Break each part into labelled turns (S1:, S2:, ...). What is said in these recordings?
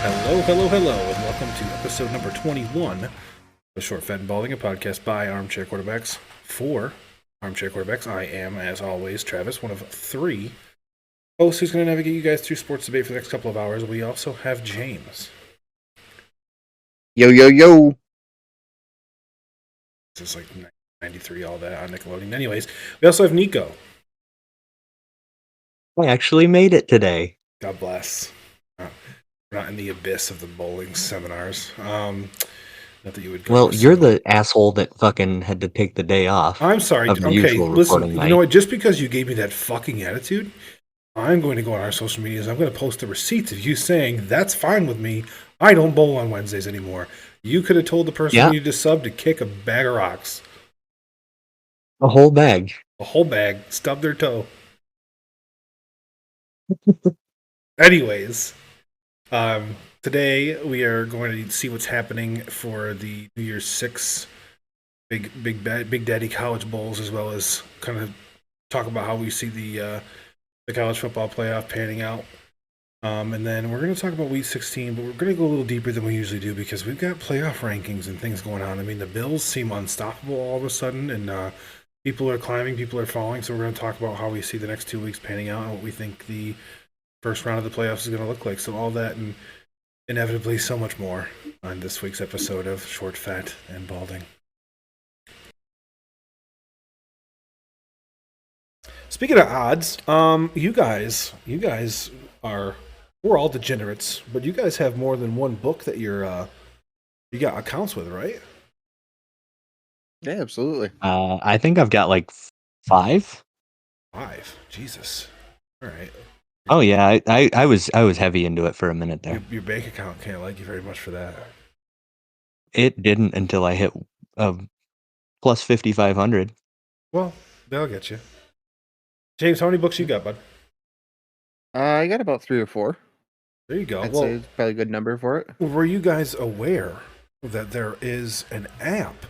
S1: Hello, hello, hello, and welcome to episode number 21 of Short, Fat, and Balding, a podcast by Armchair Quarterbacks for Armchair Quarterbacks. I am, as always, Travis, one of three hosts who's going to navigate you guys through sports debate for the next couple of hours. We also have James.
S2: Yo, yo, yo.
S1: This is like 93, all that on Nickelodeon. Anyways, we also have Nico.
S3: I actually made it today.
S1: God bless. We're not in the abyss of the bowling seminars. Not that you would go.
S3: Well, you're the asshole that fucking had to take the day off.
S1: I'm sorry.
S3: Of the
S1: Okay,
S3: usual
S1: listen.
S3: recording
S1: You
S3: night.
S1: know what? Just because you gave me that fucking attitude, I'm going to go on our social medias. I'm going to post the receipts of you saying that's fine with me. I don't bowl on Wednesdays anymore. You could have told the person
S3: Yeah.
S1: who needed to sub to kick a bag of rocks,
S3: A whole bag.
S1: a whole bag, stub their toe. Anyways, today we are going to see what's happening for the New Year's Six Big Daddy College Bowls, as well as kind of talk about how we see the college football playoff panning out. And then we're going to talk about Week 16, but we're going to go a little deeper than we usually do because we've got playoff rankings and things going on. I mean, the Bills seem unstoppable all of a sudden, and people are climbing, people are falling. So we're going to talk about how we see the next 2 weeks panning out and what we think the first round of the playoffs is going to look like. So all that and inevitably so much more on this week's episode of Short, Fat, and Balding. Speaking of odds, you guys are, we're all degenerates, but you guys have more than one book that you got accounts with, right?
S2: Yeah, absolutely.
S3: I think I've got like 5.
S1: 5. Jesus. All right.
S3: Oh yeah, I was heavy into it for a minute there.
S1: Your bank account can't like you very much for that.
S3: It didn't until I hit plus 5,500.
S1: Well, that'll get you. James, how many books you got, bud?
S2: I got about 3 or 4.
S1: There you go.
S2: I'd
S1: Well,
S2: say it's probably a good number for it.
S1: were you guys aware that there is an app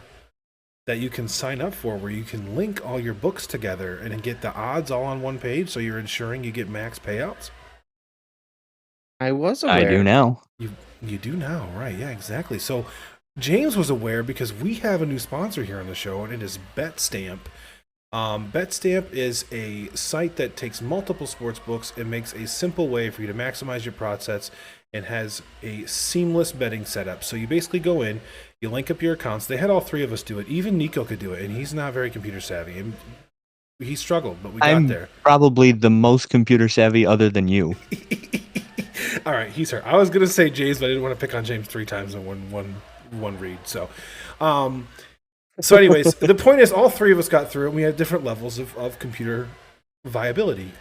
S1: that you can sign up for where you can link all your books together and get the odds all on one page, so you're ensuring you get max payouts?
S2: I was aware.
S3: I do now.
S1: You do now, right? Yeah, exactly. So James was aware because we have a new sponsor here on the show, and it is BetStamp. BetStamp is a site that takes multiple sports books and makes a simple way for you to maximize your prop sets and has a seamless betting setup. So you basically go in, you link up your accounts. They had all three of us do it. Even Nico could do it, and he's not very computer savvy. And he struggled, but we got
S3: I'm
S1: there.
S3: probably the most computer savvy other than you.
S1: All right, he's her. I was gonna say James, but I didn't want to pick on James 3 times in one read. So, anyways, the point is, all three of us got through it. And we had different levels of computer viability.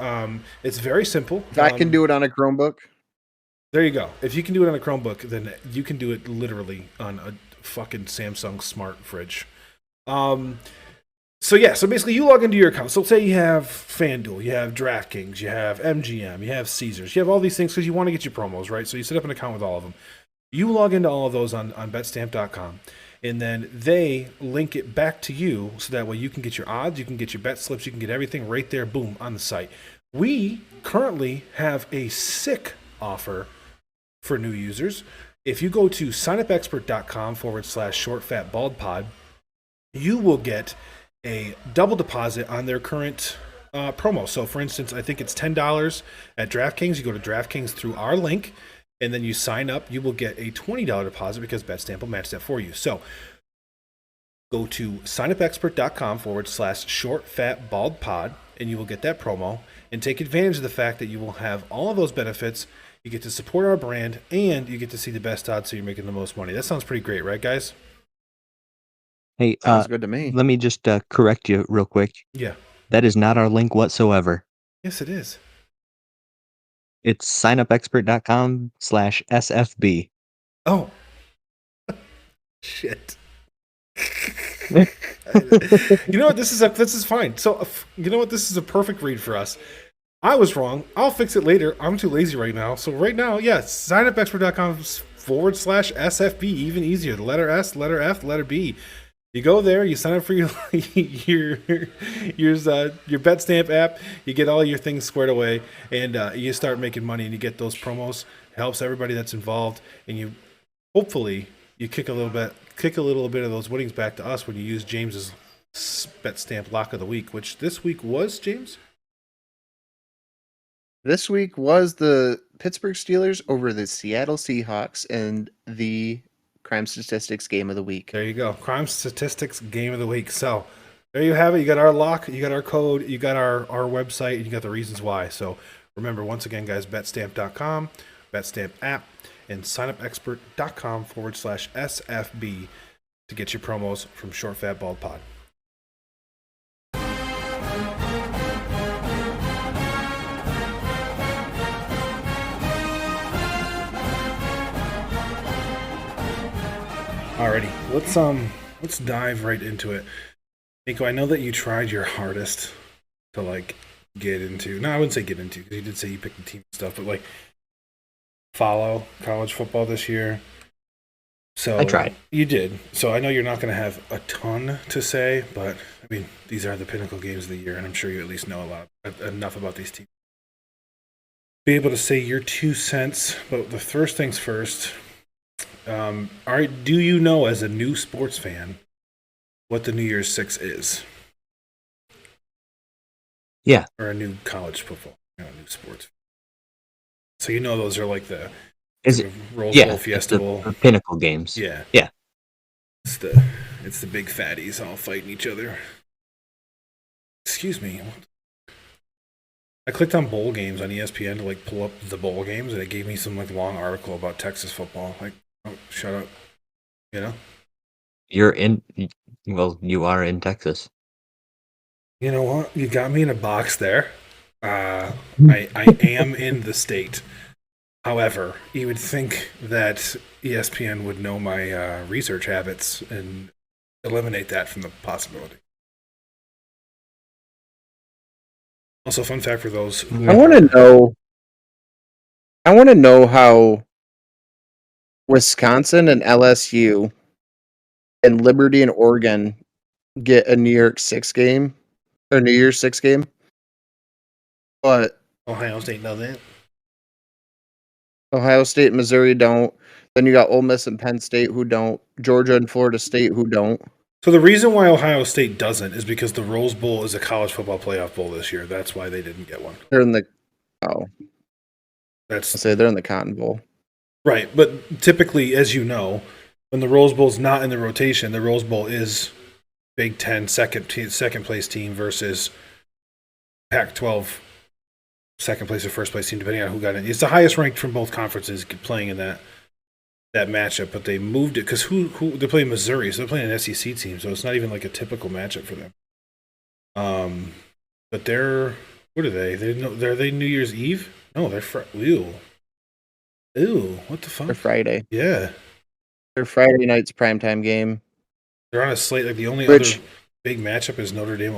S1: It's very simple.
S2: If I can do it on a Chromebook.
S1: There you go. If you can do it on a Chromebook, then you can do it literally on a fucking Samsung smart fridge. So basically you log into your account. So say you have FanDuel, you have DraftKings, you have MGM, you have Caesars, you have all these things because you want to get your promos, right? So you set up an account with all of them. You log into all of those on betstamp.com, and then they link it back to you so that way you can get your odds, you can get your bet slips, you can get everything right there, boom, on the site. We currently have a sick offer for new users. If you go to signupexpert.com/shortfatbaldpod, you will get a double deposit on their current promo. So for instance, I think it's $10 at DraftKings. You go to DraftKings through our link, and then you sign up. You will get a $20 deposit because BetStamp will match that for you. So go to signupexpert.com/shortfatbaldpod, and you will get that promo and take advantage of the fact that you will have all of those benefits. You get to support our brand, and you get to see the best odds, so you're making the most money. That sounds pretty great, right, guys?
S3: Hey,
S2: Sounds good to me.
S3: let me just correct you real quick.
S1: Yeah.
S3: That is not our link whatsoever.
S1: Yes, it is.
S3: It's signupexpert.com/SFB.
S1: Oh. Shit. You know what? This is fine. So, you know what? This is a perfect read for us. I was wrong. I'll fix it later. I'm too lazy right now. So right now, yes, signupexpert.com/SFB, even easier. The letter S, letter F, letter B. You go there, you sign up for your BetStamp app, you get all your things squared away, and you start making money, and you get those promos helps everybody that's involved, and you hopefully you kick a little bit of those winnings back to us when you use James's bet stamp lock of the week, which this week was James.
S2: This week was the Pittsburgh Steelers over the Seattle Seahawks and the crime statistics game of the week.
S1: There you go. Crime statistics game of the week. So there you have it. You got our lock, you got our code, you got our website, and you got the reasons why. So remember, once again, guys, betstamp.com, betstamp app, and signupexpert.com/SFB to get your promos from Short Fat Bald Pod. Alrighty, let's dive right into it. Nico, I know that you tried your hardest to get into. No, I wouldn't say get into, because you did say you picked the team and stuff, but follow college football this year. So
S3: I tried.
S1: You did. So I know you're not going to have a ton to say, but I mean, these are the pinnacle games of the year, and I'm sure you at least know enough about these teams. Be able to say your 2 cents, but the first things first. All right, do you know, as a new sports fan, what the New Year's Six is?
S3: Yeah.
S1: Or a new college football, not a new sports. So you know those are like the
S3: Is it
S1: Rose Bowl, Fiesta Bowl,
S3: the pinnacle games?
S1: Yeah.
S3: Yeah.
S1: It's the big fatties all fighting each other. Excuse me. I clicked on bowl games on ESPN to pull up the bowl games, and it gave me some long article about Texas football. Oh, shut up. You know?
S3: You are in Texas.
S1: You know what? You got me in a box there. I am in the state. However, you would think that ESPN would know my research habits and eliminate that from the possibility. Also, fun fact for those who
S2: I want to know how Wisconsin and LSU and Liberty and Oregon get a New Year's Six game, but
S1: Ohio State doesn't.
S2: Ohio State and Missouri don't. Then you got Ole Miss and Penn State who don't. Georgia and Florida State who don't.
S1: So the reason why Ohio State doesn't is because the Rose Bowl is a college football playoff bowl this year. That's why they didn't get one.
S2: They're in the they're in the Cotton Bowl.
S1: Right, but typically, as you know, when the Rose Bowl's not in the rotation, the Rose Bowl is Big Ten second place team versus Pac-12 second place or first place team, depending on who got in. It's the highest ranked from both conferences playing in that matchup, but they moved it because who they're playing Missouri, so they're playing an SEC team, so it's not even a typical matchup for them. But they're what are they? Are they New Year's Eve? No, they're Ew, what the fuck?
S2: They're Friday.
S1: Yeah.
S2: They're Friday night's primetime game.
S1: They're on a slate. The only other big matchup is Notre Dame.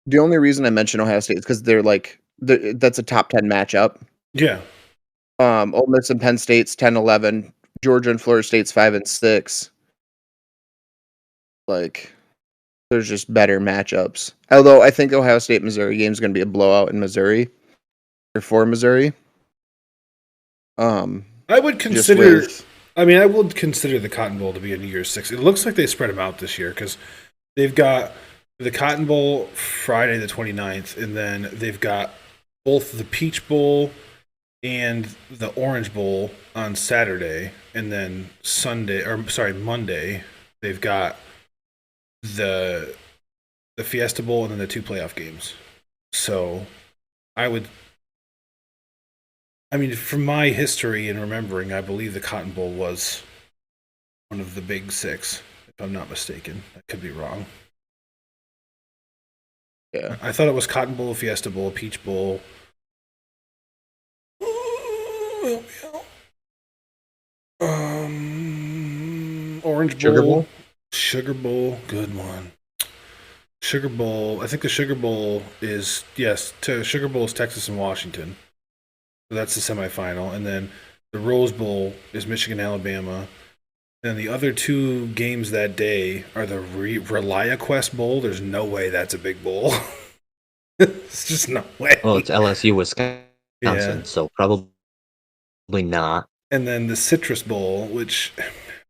S2: The only reason I mention Ohio State is because that's a top 10 matchup.
S1: Yeah.
S2: Ole Miss and Penn State's 10-11. Georgia and Florida State's 5-6. There's just better matchups. Although I think Ohio State Missouri game is going to be a blowout in Missouri or for Missouri.
S1: I would consider. I would consider the Cotton Bowl to be a New Year's Six. It looks like they spread them out this year because they've got the Cotton Bowl Friday the 29th, and then they've got both the Peach Bowl and the Orange Bowl on Saturday, and then Monday they've got the Fiesta Bowl and then the 2 playoff games. So from my history and remembering, I believe the Cotton Bowl was one of the big 6, if I'm not mistaken. I could be wrong.
S2: Yeah.
S1: I thought it was Cotton Bowl, Fiesta Bowl, Peach Bowl. Orange Bowl. Sugar Bowl. Good one. Sugar Bowl. I think the Sugar Bowl is, Sugar Bowl is Texas and Washington. So that's the semifinal. And then the Rose Bowl is Michigan, Alabama. And the other 2 games that day are the ReliaQuest Bowl. There's no way that's a big bowl. It's just no way.
S3: Well, it's LSU, Wisconsin, so probably Probably not.
S1: And then the Citrus Bowl, which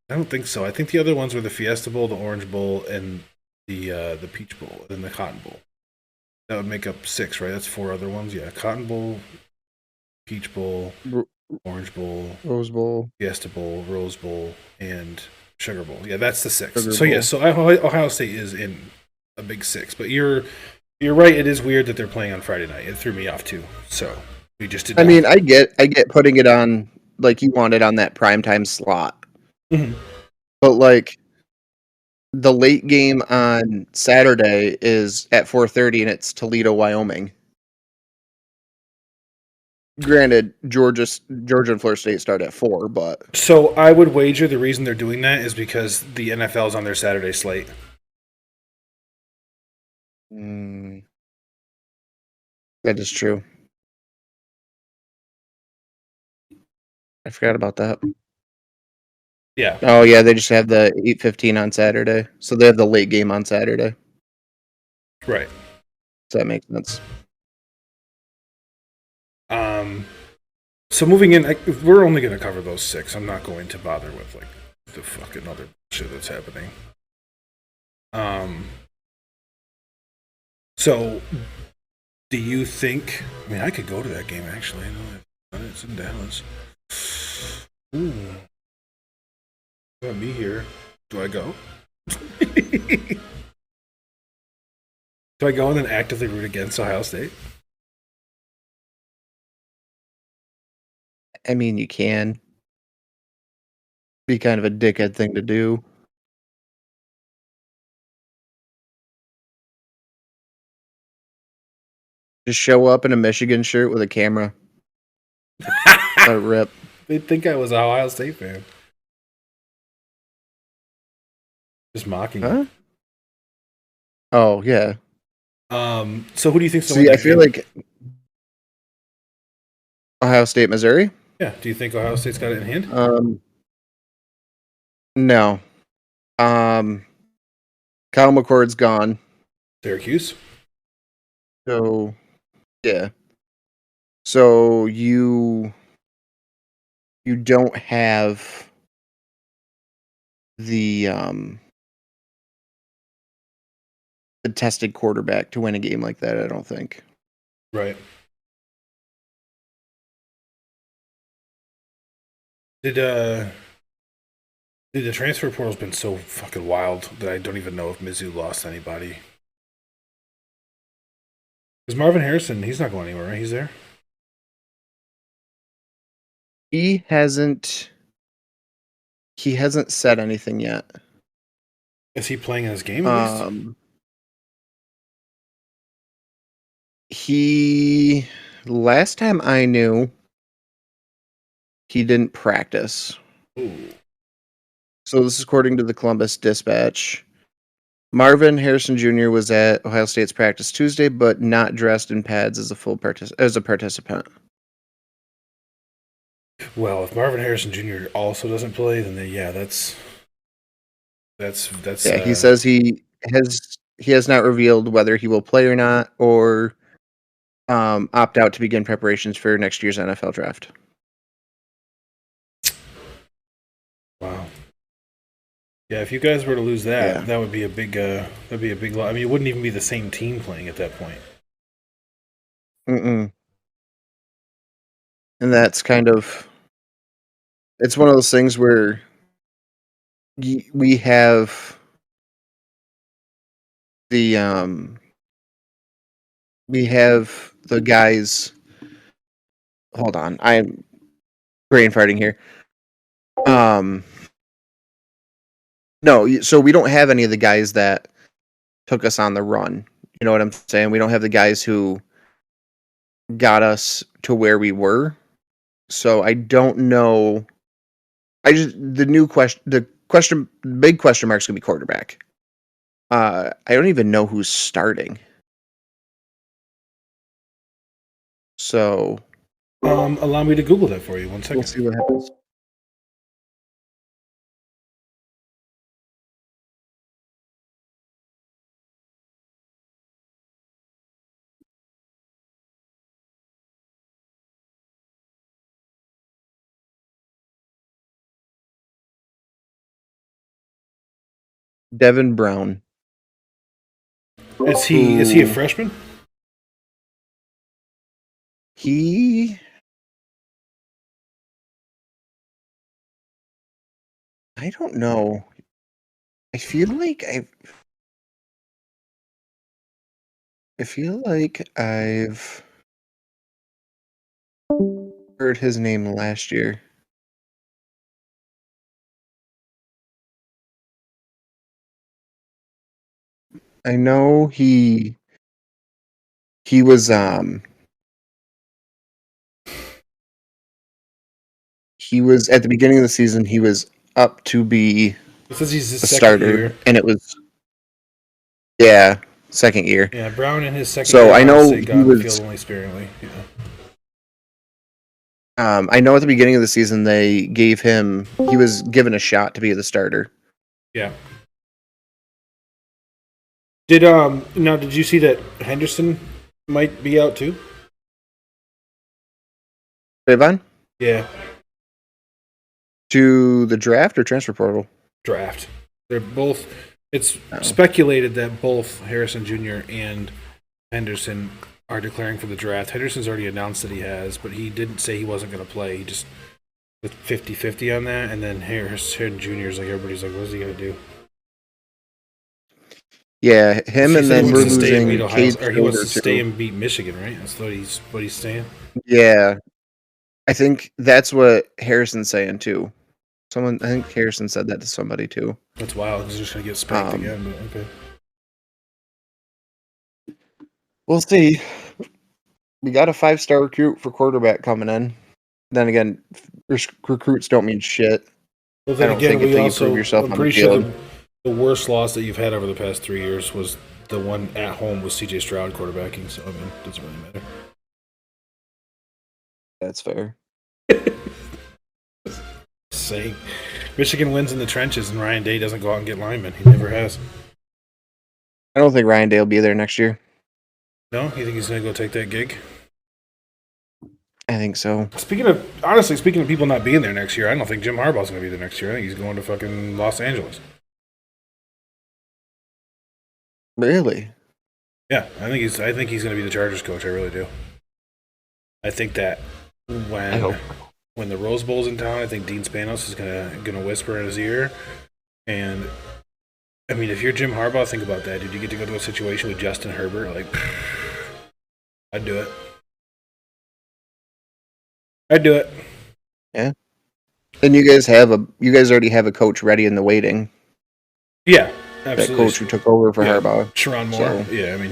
S1: I don't think so. I think the other ones were the Fiesta Bowl, the Orange Bowl, and the Peach Bowl, and the Cotton Bowl. That would make up 6, right? That's 4 other ones. Yeah, Cotton Bowl, Peach Bowl,
S2: Ro-
S1: Orange Bowl,
S2: Rose Bowl,
S1: Fiesta Bowl, Rose Bowl, and Sugar Bowl. Yeah, that's the 6.
S2: Sugar
S1: So yeah,
S2: Bowl.
S1: so Ohio State is in a big 6. But you're right. It is weird that they're playing on Friday night. It threw me off too. So we just did
S2: I
S1: not.
S2: mean, I get putting it on like you want it on that primetime slot,
S1: Mhm.
S2: but like the late game on Saturday is at 4:30 and it's Toledo, Wyoming. Granted, Georgia and Florida State start at 4, but
S1: So I would wager the reason they're doing that is because the NFL is on their Saturday slate.
S2: mm, that is true. I forgot about that.
S1: Yeah,
S2: Oh yeah, they just have the 8:15 on Saturday, so they have the late game on Saturday.
S1: right.
S2: So that makes sense.
S1: Um, so moving in, we're only going to cover those 6. I'm not going to bother with like the fucking other shit that's happening. Um, so do you think? I mean, I could go to that game actually. I know it's in Dallas. Ooh, got me here. Do I go? Do I go and then actively root against Ohio State?
S2: I mean, you can be kind of a dickhead thing to do. Just show up in a Michigan shirt with a camera. Let it rip.
S1: They think I was an Ohio State fan. Just mocking you.
S2: Huh? Oh yeah.
S1: So who do you think's gonna win
S2: See, I
S1: that
S2: feel
S1: game?
S2: like Ohio State, Missouri.
S1: Yeah. Do you think Ohio State's got it in hand?
S2: No. Um, Kyle McCord's gone.
S1: Syracuse.
S2: So yeah. So you don't have the the tested quarterback to win a game like that, I don't think.
S1: Right. Did the transfer portal's been so fucking wild that I don't even know if Mizzou lost anybody. Because Marvin Harrison, he's not going anywhere, right? He's there.
S2: He hasn't said anything yet.
S1: Is he playing in his game at least?
S2: He last time I knew he didn't practice.
S1: Ooh.
S2: So this is according to the Columbus Dispatch. Marvin Harrison Jr. was at Ohio State's practice Tuesday, but not dressed in pads as a participant.
S1: Well, if Marvin Harrison Jr. also doesn't play, then yeah,
S2: Yeah, he says he has not revealed whether he will play or not, or opt out to begin preparations for next year's NFL draft.
S1: wow. Yeah, if you guys were to lose that,
S2: Yeah.
S1: that would be a big loss. I mean, it wouldn't even be the same team playing at that point.
S2: Mm-mm. And that's kind of it's one of those things where we have the we have the guys. Hold on, I'm brain farting here. No, so we don't have any of the guys that took us on the run. You know what I'm saying? We don't have the guys who got us to where we were. So I don't know. The big question mark is gonna be quarterback. I don't even know who's starting. So
S1: Allow me to Google that for you. One
S2: we'll
S1: second.
S2: see what happens. Devin Brown.
S1: Is he a
S2: Ooh.
S1: freshman?
S2: I don't know. I feel like I've heard his name last year. I know he was at the beginning of the season he was up to be
S1: It says he's his
S2: a
S1: second
S2: starter,
S1: year.
S2: and it was second year.
S1: Yeah, Brown in his second
S2: So
S1: year at
S2: I
S1: Ohio
S2: know
S1: State got
S2: he
S1: in the field
S2: was.
S1: only sparingly. Yeah.
S2: I know at the beginning of the season he was given a shot to be the starter.
S1: Yeah. Did you see that Henderson might be out too?
S2: Trayvon?
S1: Yeah,
S2: To the draft or transfer portal?
S1: draft. They're both. It's
S2: Oh.
S1: speculated that both Harrison Jr. and Henderson are declaring for the draft. Henderson's already announced that he has, but he didn't say he wasn't going to play. He just with 50-50 on that, and then Harrison Jr. is like everybody's like, what is he going to do?
S2: Yeah, him,
S1: He
S2: and
S1: said he
S2: then we're
S1: wants to stay and beat
S2: losing
S1: Ohio,
S2: Cade
S1: or he wants
S2: Stover
S1: to stay
S2: too.
S1: and beat Michigan, right? That's what he's saying.
S2: Yeah, I think that's what Harrison's saying too. I think Harrison said that to somebody too.
S1: That's wild because they're just going to get spanked
S2: Um,
S1: again. But okay.
S2: We'll see. We got a 5-star recruit for quarterback coming in. Then again, recruits don't mean shit.
S1: Well,
S2: I
S1: then
S2: don't
S1: again,
S2: think
S1: we
S2: until you prove
S1: also,
S2: yourself
S1: I'm
S2: on the
S1: pretty sure
S2: field.
S1: the worst loss that you've had over the past 3 years was the one at home with CJ Stroud quarterbacking. So, I mean, it doesn't really matter.
S2: That's fair.
S1: Saying Michigan wins in the trenches and Ryan Day doesn't go out and get linemen. He never has.
S2: I don't think Ryan Day will be there next year.
S1: No? You think he's going to go take that gig?
S2: I think so.
S1: Speaking of people not being there next year, I don't think Jim Harbaugh's going to be there next year. I think he's going to fucking Los Angeles.
S2: Really?
S1: Yeah, I think he's going to be the Chargers coach. I really do. I think that
S3: I hope.
S1: when the Rose Bowl's in town, I think Dean Spanos is gonna whisper in his ear. And I mean, if you're Jim Harbaugh, think about that, dude. You get to go to a situation with Justin Herbert. Like, I'd do it. I'd do it.
S2: Yeah. And you guys already have a coach ready in the waiting.
S1: Yeah,
S2: That
S1: absolutely.
S2: coach who took over for Harbaugh.
S1: Sharon Moore.
S2: So-
S1: Yeah, I mean,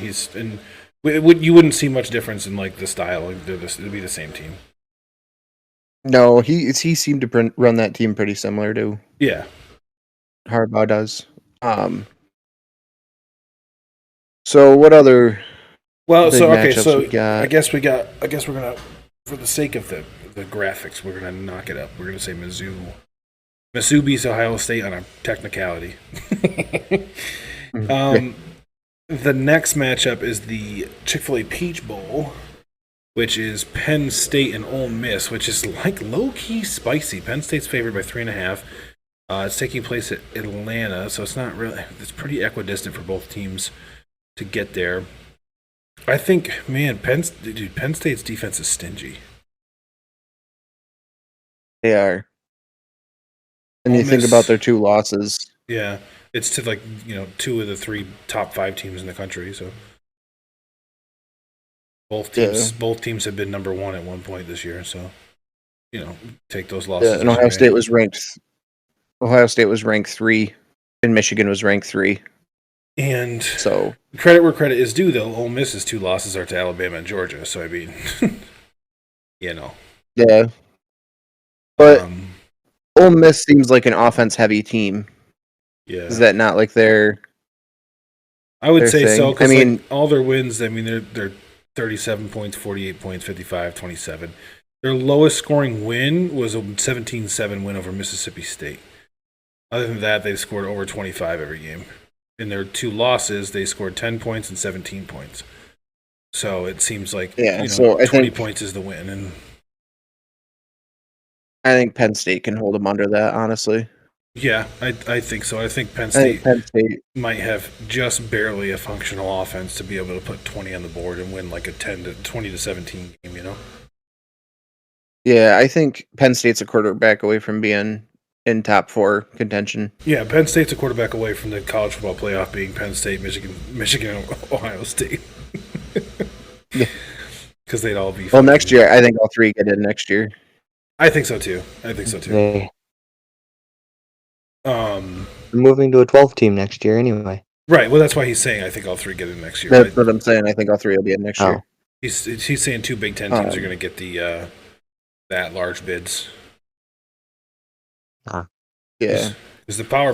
S1: you wouldn't see much difference in like the style. It'd be the same team.
S2: No, he seemed to run that team pretty similar to
S1: Yeah.
S2: Harbaugh does. So what other
S1: Well,
S2: big
S1: so okay,
S2: matchups
S1: so
S2: we got?
S1: I guess we're gonna, for the sake of the graphics, we're gonna knock it up. We're gonna say Mizzou beats Ohio State on a technicality. The next matchup is the Chick-fil-A Peach Bowl, which is Penn State and Ole Miss, which is like low-key spicy. Penn State's favored by 3.5. It's taking place at Atlanta, so it's pretty equidistant for both teams to get there. I think, man, Penn State's defense is stingy.
S2: They are. And
S1: Ole
S2: you think
S1: Miss-
S2: about their 2 losses.
S1: Yeah, it's to 2 of the 3 top 5 teams in the country. So both teams have been number 1 at one point this year. So take those losses.
S2: Yeah, and Ohio State was ranked 3, and Michigan was ranked 3.
S1: And
S2: So
S1: credit where credit is due, though. Ole Miss's 2 losses are to Alabama and Georgia. So I mean,
S2: yeah, but Ole Miss seems like an offense-heavy team.
S1: yeah.
S2: Is that not like their?
S1: I would
S2: their
S1: say
S2: thing?
S1: so. 'Cause,
S2: I mean,
S1: all their wins. I mean, they're 37 points, 48 points, 55, 27. Their lowest scoring win was a 17-7 win over Mississippi State. Other than that, they scored over 25 every game. In their 2 losses, they scored 10 points and 17 points. So it seems like
S2: so I
S1: 20
S2: think
S1: points is the win. And
S2: I think Penn State can hold them under that. Honestly,
S1: Yeah, I think so. I think Penn
S2: I
S1: State
S2: think Penn State.
S1: might have just barely a functional offense to be able to put 20 on the board and win like a 20 to 17 game, you know?
S2: Yeah, I think Penn State's a quarterback away from being in top 4 contention.
S1: Yeah, Penn State's a quarterback away from the college football playoff being Penn State, Michigan, Ohio State.
S2: Yeah.
S1: Because they'd all be.
S2: Well, next year, I think all 3 get in next year.
S1: I think so too.
S3: They're
S1: Um,
S3: moving to a 12 team next year anyway.
S1: right. Well, that's why he's saying I think all 3 get in next year.
S2: That's what I'm saying. I think all 3 will be in next year.
S1: He's saying 2 Big Ten teams are going to get the at-large bids.
S3: Ah.
S2: Yeah.
S1: Because the Power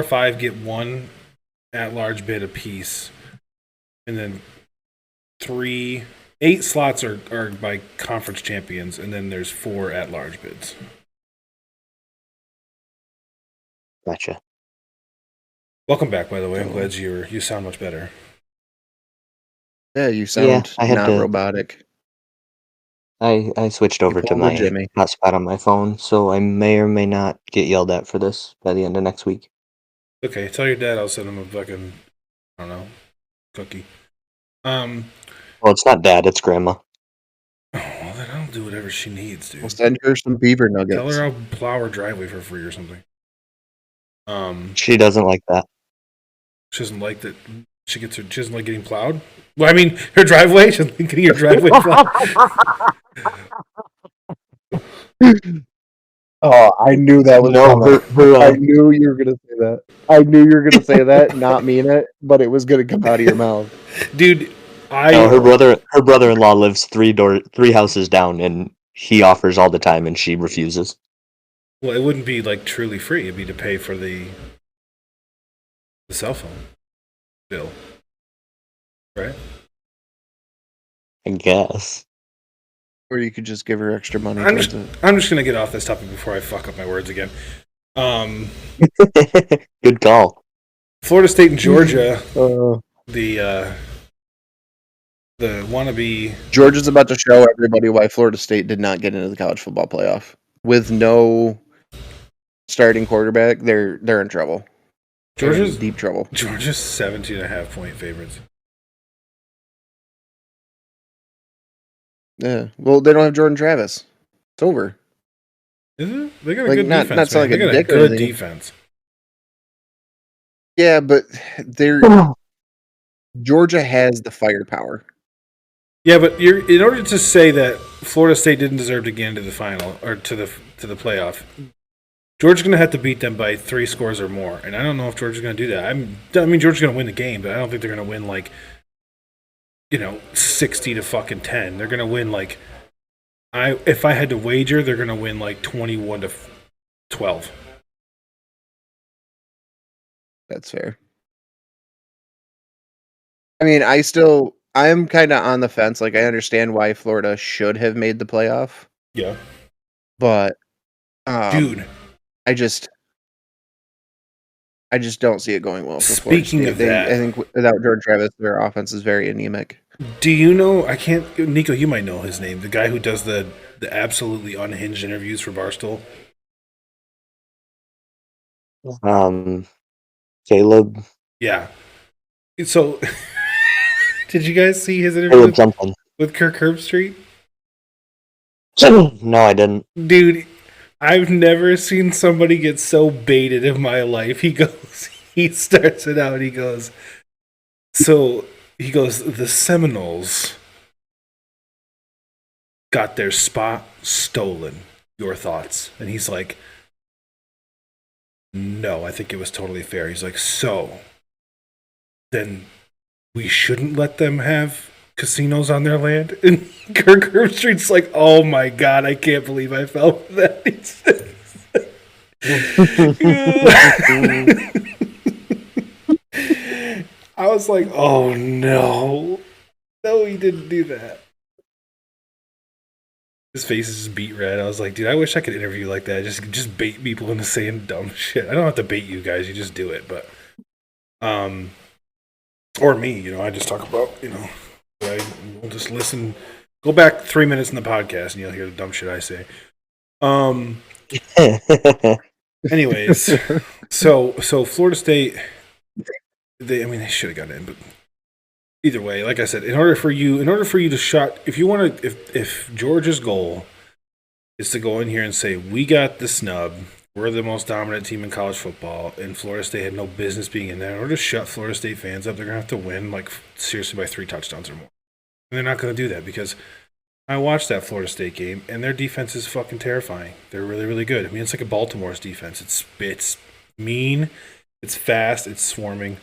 S1: Five get 1 at-large bid apiece, and then 8 slots are by conference champions, and then there's 4 at-large bids.
S3: Gotcha.
S1: Welcome back, by the way. I'm glad you sound much better.
S2: Yeah, you sound
S3: I had
S2: not
S3: to-
S2: robotic.
S3: I switched over to
S2: pulled a
S3: my
S2: Jimmy.
S3: hotspot on my phone, so I may or may not get yelled at for this by the end of next week.
S1: Okay, tell your dad I'll send him a fucking, I don't know, cookie.
S3: Well, it's not dad, it's grandma.
S1: Well, then I'll do whatever she needs, dude.
S2: We'll send her some beaver nuggets.
S1: Tell her I'll plow her driveway for free or something.
S3: She doesn't like that.
S1: She doesn't like that. She doesn't like getting plowed. Well, I mean, her driveway. She doesn't like getting her driveway plowed.
S2: Oh, I knew that was coming.
S3: her,
S2: I knew you were gonna say that. I knew you were gonna say that, not mean it, but it was gonna come out of your mouth.
S1: Dude,
S3: her brother-in-law lives 3 houses down, and he offers all the time, and she refuses.
S1: Well, it wouldn't be like truly free. It'd be to pay for the cell phone bill, right?
S3: I guess.
S2: Or you could just give her extra money.
S1: I'm
S2: towards
S1: just,
S2: it.
S1: I'm just gonna get off this topic before I fuck up my words again.
S3: Good call.
S1: Florida State and Georgia,
S2: Uh,
S1: the wannabe.
S2: Georgia's about to show everybody why Florida State did not get into the college football playoff. With no starting quarterback, they're in trouble. They're in
S1: Georgia's
S2: deep trouble.
S1: 17.5 point favorites.
S2: Yeah. Well, they don't have Jordan Travis. It's over.
S1: Is it? They got a
S2: Like,
S1: good
S2: not-
S1: defense.
S2: not sound
S1: Man.
S2: like
S1: They
S2: a
S1: got a
S2: dick or
S1: good
S2: anything.
S1: defense.
S2: Yeah, but Georgia has the firepower.
S1: Yeah, but in order to say that Florida State didn't deserve to get into the final or to the playoff, Georgia's going to have to beat them by 3 scores or more, and I don't know if Georgia's going to do that. I mean, Georgia's going to win the game, but I don't think they're going to win like 60 to fucking 10. They're going to win like if I had to wager, they're going to win like 21 to 12.
S2: That's fair. I mean, I'm kind of on the fence. Like, I understand why Florida should have made the playoff,
S1: Yeah,
S2: but
S1: dude.
S2: I just don't see it going well for Florida
S1: Speaking
S2: State.
S1: of that,
S2: I think without Jordan Travis, their offense is very anemic.
S1: do you know? I can't. Nico, you might know his name. The guy who does the absolutely unhinged interviews for Barstool.
S3: Caleb.
S1: Yeah. So, did you guys see his interview
S3: Caleb something.
S1: with Kirk Herbstreit?
S3: No, I didn't.
S1: Dude, I've never seen somebody get so baited in my life. He starts it out. He goes, the Seminoles got their spot stolen. Your thoughts? And he's like, no, I think it was totally fair. He's like, so then we shouldn't let them have casinos on their land? And Kirk Herbstreit's like, oh my God, I can't believe I fell for that. I was like, oh no. No, he didn't do that. His face is just beat red. I was like, dude, I wish I could interview you like that. Just bait people into saying dumb shit. I don't have to bait you guys, you just do it, but or me, I just talk about, we'll just listen. Go back 3 minutes in the podcast and you'll hear the dumb shit I say. Anyways, so Florida State, they should have got in, but either way, like I said, in order for you to shut, if you want to, if Georgia's goal is to go in here and say we got the snub, we're the most dominant team in college football, and Florida State had no business being in there. In order to shut Florida State fans up, they're gonna have to win like seriously by 3 touchdowns or more, and they're not gonna do that because I watched that Florida State game, and their defense is fucking terrifying. They're really, really good. I mean, it's like a Baltimore's defense. It's mean, it's fast, it's swarming.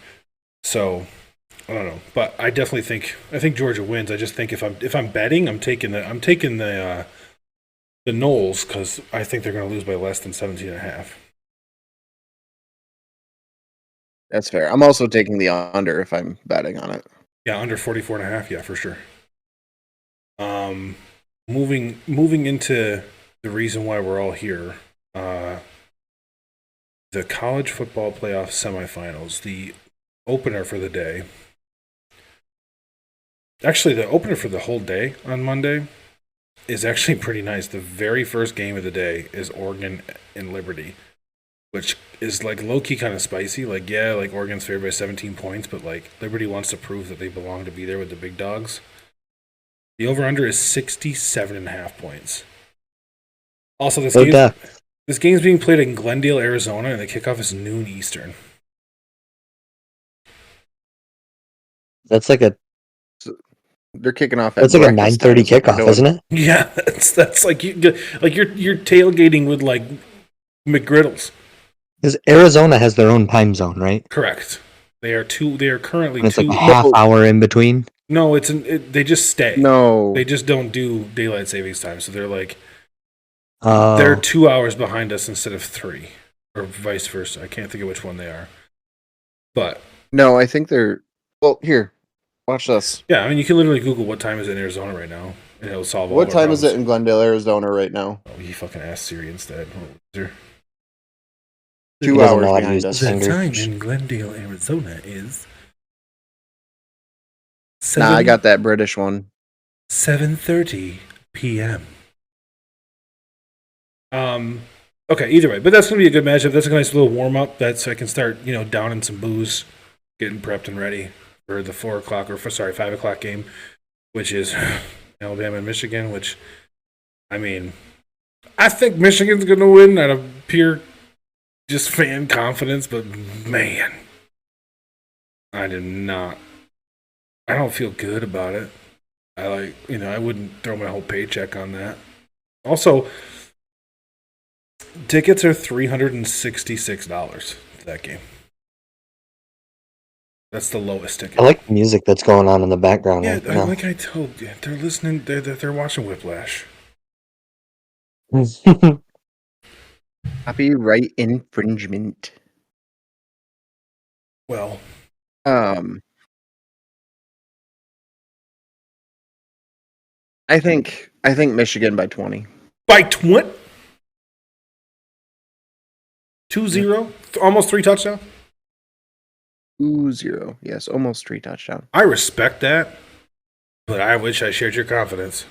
S1: So I don't know, but I think Georgia wins. I just think if I'm betting, I'm taking the Knowles because I think they're going to lose by less than 17 and a half.
S2: That's fair. I'm also taking the under if I'm betting on it.
S1: Yeah, under 44 and a half. Yeah, for sure. Moving into the reason why we're all here. The college football playoff semifinals, the opener for the day. Actually, the opener for the whole day on Monday is actually pretty nice. The very first game of the day is Oregon and Liberty, which is like low key kind of spicy. Like, yeah, like Oregon's favored by 17 points, but like Liberty wants to prove that they belong to be there with the big dogs. The over under is 67 and a half points. Also, this game's being played in Glendale, Arizona, and the kickoff is noon Eastern.
S2: They're kicking off at
S3: That's like a
S2: breakfast time
S3: 9:30
S2: is what they're
S3: kickoff,
S2: doing.
S3: isn't it?
S1: Yeah, that's like you're tailgating with like McGriddles.
S3: Because Arizona has their own time zone, right?
S1: Correct. They are currently
S3: And it's like
S1: two.
S3: a half hour in between.
S1: No, they just stay.
S2: No.
S1: They just don't do daylight savings time. So they're like
S3: Oh,
S1: they're 2 hours behind us instead of 3, or vice versa. I can't think of which one they are. But
S2: No, I think they're. Well, here, watch this.
S1: yeah, I mean you can literally Google what time is it in Arizona right now, and it'll solve all
S2: What
S1: our
S2: time is it
S1: problems.
S2: in Glendale, Arizona right now?
S1: Oh, he fucking asked Siri instead. What loser.
S2: 2
S3: He doesn't
S2: hours
S3: know how to
S2: behind
S3: use
S2: us.
S3: his
S1: The time
S3: fingers.
S1: in Glendale, Arizona is
S2: Nah, I got that British one.
S1: 7:30 p.m. Okay, either way, but that's gonna be a good matchup. That's a nice little warm up. That's I can start, downing some booze, getting prepped and ready for the 4 o'clock 5 o'clock game, which is Alabama and Michigan. Which, I mean, I think Michigan's gonna win out of pure just fan confidence, but man, I did not. I don't feel good about it. I wouldn't throw my whole paycheck on that. Also, tickets are $366 for that game. That's the lowest ticket.
S3: I like the music that's going on in the background
S1: Yeah,
S3: right now.
S1: like I told you, they're listening. They're watching Whiplash.
S2: Copyright infringement.
S1: Well,
S2: I think Michigan by 20.
S1: by 20, 2-0, almost 3 touchdowns.
S2: 2-0. Yes, almost 3 touchdowns.
S1: I respect that, but I wish I shared your confidence.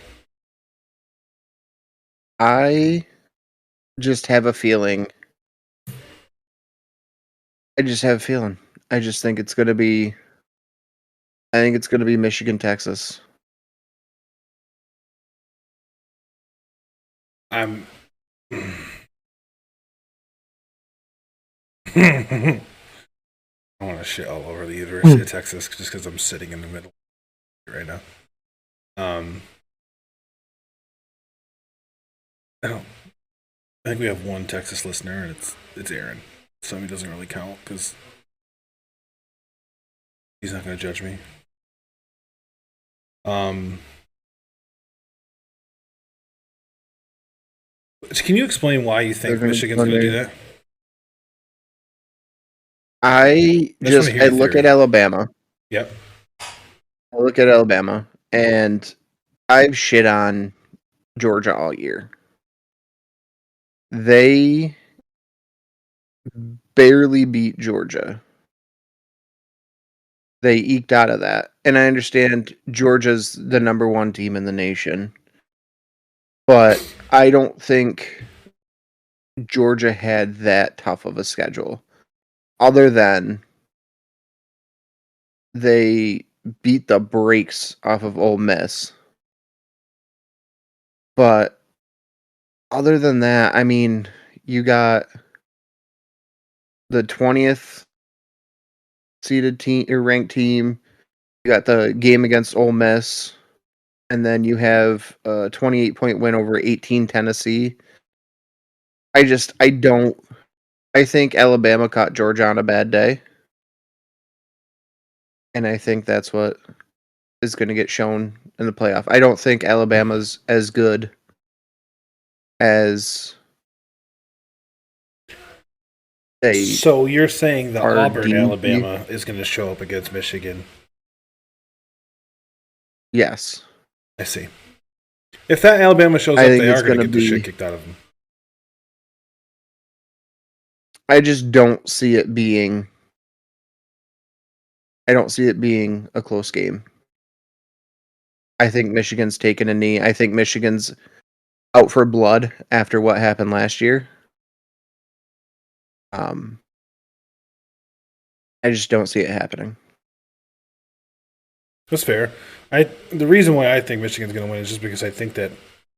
S2: I just have a feeling. I just think it's going to be. I think it's going to be Michigan, Texas.
S1: I'm. I want to shit all over the University of Texas just because I'm sitting in the middle right now. I think we have one Texas listener, and it's Aaron. So he doesn't really count because he's not going to judge me. Can you explain why you think Michigan's going to do that?
S2: I look at Alabama.
S1: Yep.
S2: I look at Alabama, and I've shit on Georgia all year. They barely beat Georgia. They eked out of that. And I understand Georgia's the number 1 team in the nation. But I don't think Georgia had that tough of a schedule, other than they beat the brakes off of Ole Miss. But other than that, I mean, you got the 20th seeded team or ranked team. You got the game against Ole Miss, and then you have a 28-point win over 18 Tennessee. I don't. I think Alabama caught Georgia on a bad day, and I think that's what is going to get shown in the playoff. I don't think Alabama's as good as they
S1: So you're saying the
S2: are
S1: Auburn
S2: deemed to be.
S1: Alabama is going to show up against Michigan?
S2: Yes,
S1: I see. If that Alabama shows
S2: I
S1: up,
S2: think
S1: they
S2: it's
S1: are going
S2: going
S1: to
S2: to
S1: get the shit
S2: be.
S1: kicked out of them.
S2: I just don't see it being. I don't see it being a close game. I think Michigan's taken a knee. I think Michigan's out for blood after what happened last year. Um, I just don't see it happening.
S1: That's fair. The reason why I think Michigan's going to win is just because I think that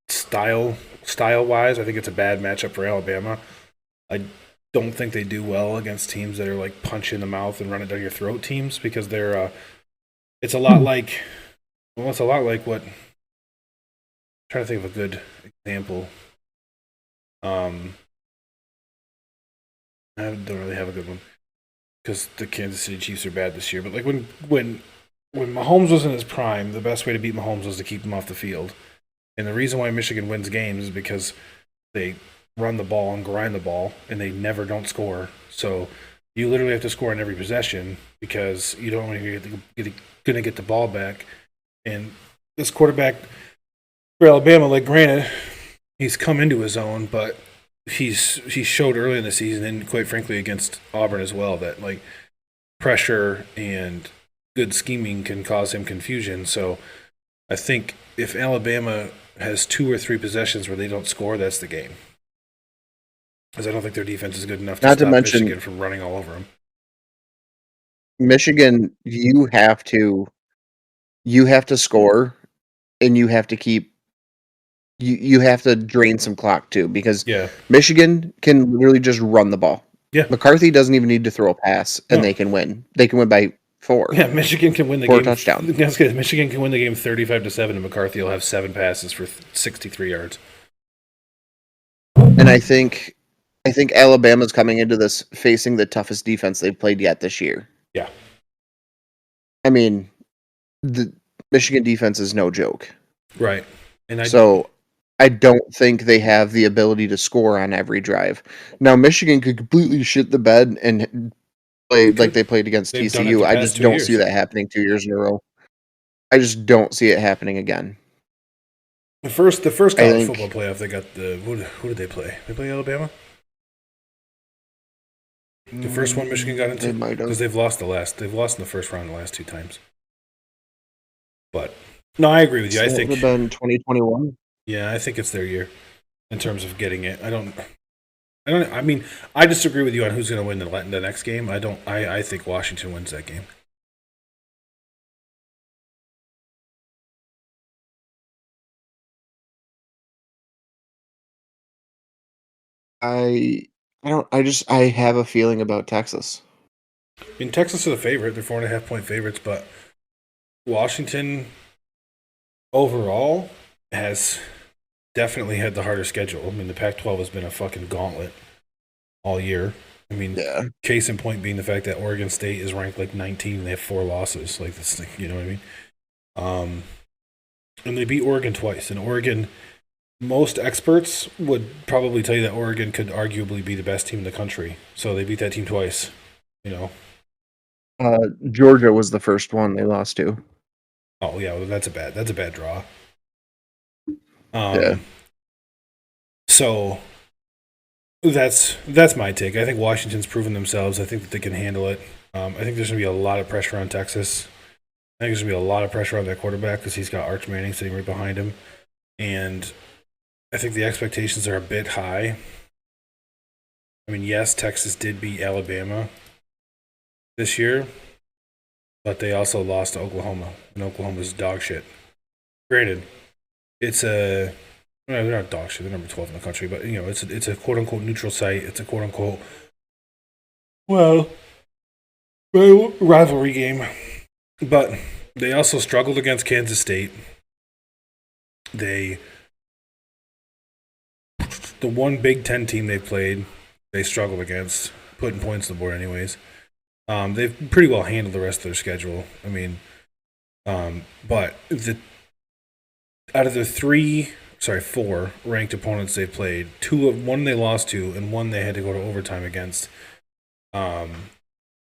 S1: style wise, I think it's a bad matchup for Alabama. I don't think they do well against teams that are like punch you in the mouth and run it down your throat teams because they're it's a lot like it's a lot like what I'm trying to think of a good example. I don't really have a good one because the Kansas City Chiefs are bad this year. But like when Mahomes was in his prime, the best way to beat Mahomes was to keep him off the field. And the reason why Michigan wins games is because they run the ball and grind the ball, and they never don't score. So you literally have to score in every possession because you don't want to gonna get the ball back. And this quarterback for Alabama, like granted, he's come into his own, but he showed early in the season and quite frankly against Auburn as well that like pressure and good scheming can cause him confusion. So I think if Alabama has 2 or 3 possessions where they don't score, that's the game. Because I don't think their defense is good enough to
S2: Not to
S1: stop
S2: mention
S1: Michigan from running all over them.
S2: Michigan, you have to score and you have to drain some clock too because
S1: Yeah,
S2: Michigan can literally just run the ball.
S1: yeah,
S2: McCarthy doesn't even need to throw a pass and
S1: no,
S2: they can win. They can win by
S1: yeah. Michigan can win the
S2: four
S1: game.
S2: touchdowns.
S1: That's good. Michigan can win the game 35-7, and McCarthy will have 7 passes for 63 yards.
S2: And I think Alabama's coming into this facing the toughest defense they've played yet this year.
S1: Yeah,
S2: I mean, the Michigan defense is no joke.
S1: right. And
S2: So I don't think they have the ability to score on every drive. Now Michigan could completely shit the bed and play like they played against
S1: they've done it
S2: TCU.
S1: the
S2: I
S1: past
S2: just
S1: two
S2: don't see
S1: years.
S2: that happening 2 years in a row. I just don't see it happening again.
S1: The first
S2: I
S1: college football
S2: think
S1: playoff, they got the who did they play? They play Alabama. The first one Michigan got
S2: they
S1: into
S2: might
S1: because
S2: have.
S1: they've lost in the first round the last 2 times. But no, I agree with you.
S2: So that would have been 2021.
S1: Yeah, I think it's their year in terms of getting it. I don't. I mean, I disagree with you on who's going to win the next game. I don't. I think Washington wins that game.
S2: I I don't I have a feeling about Texas.
S1: I mean, Texas is a favorite. They're 4.5 point favorites, but Washington overall has definitely had the harder schedule. I mean, the Pac-12 has been a fucking gauntlet all year. I mean,
S2: Yeah.
S1: case in point being the fact that Oregon State is ranked like 19 and they have 4 losses. Like this, you know what I mean? Um, and they beat Oregon twice. And Oregon, most experts would probably tell you that Oregon could arguably be the best team in the country. So they beat that team twice. You know?
S2: Georgia was the first one they lost to.
S1: Oh yeah, well, that's a bad draw.
S2: Yeah.
S1: Um, so that's my take. I think Washington's proven themselves. I think that they can handle it. I think there's going to be a lot of pressure on Texas. I think there's going to be a lot of pressure on that quarterback because he's got Arch Manning sitting right behind him. And I think the expectations are a bit high. I mean, yes, Texas did beat Alabama this year, but they also lost to Oklahoma, and Oklahoma's dog shit. Granted, it's a well, they're not dog shit. They're number 12 in the country, but it's a quote unquote neutral site. It's a quote unquote well rivalry game, but they also struggled against Kansas State. They the one Big Ten team they played, they struggled against putting points on the board anyways. They've pretty well handled the rest of their schedule. I mean, but the out of the four ranked opponents they played, one they lost to, and one they had to go to overtime against.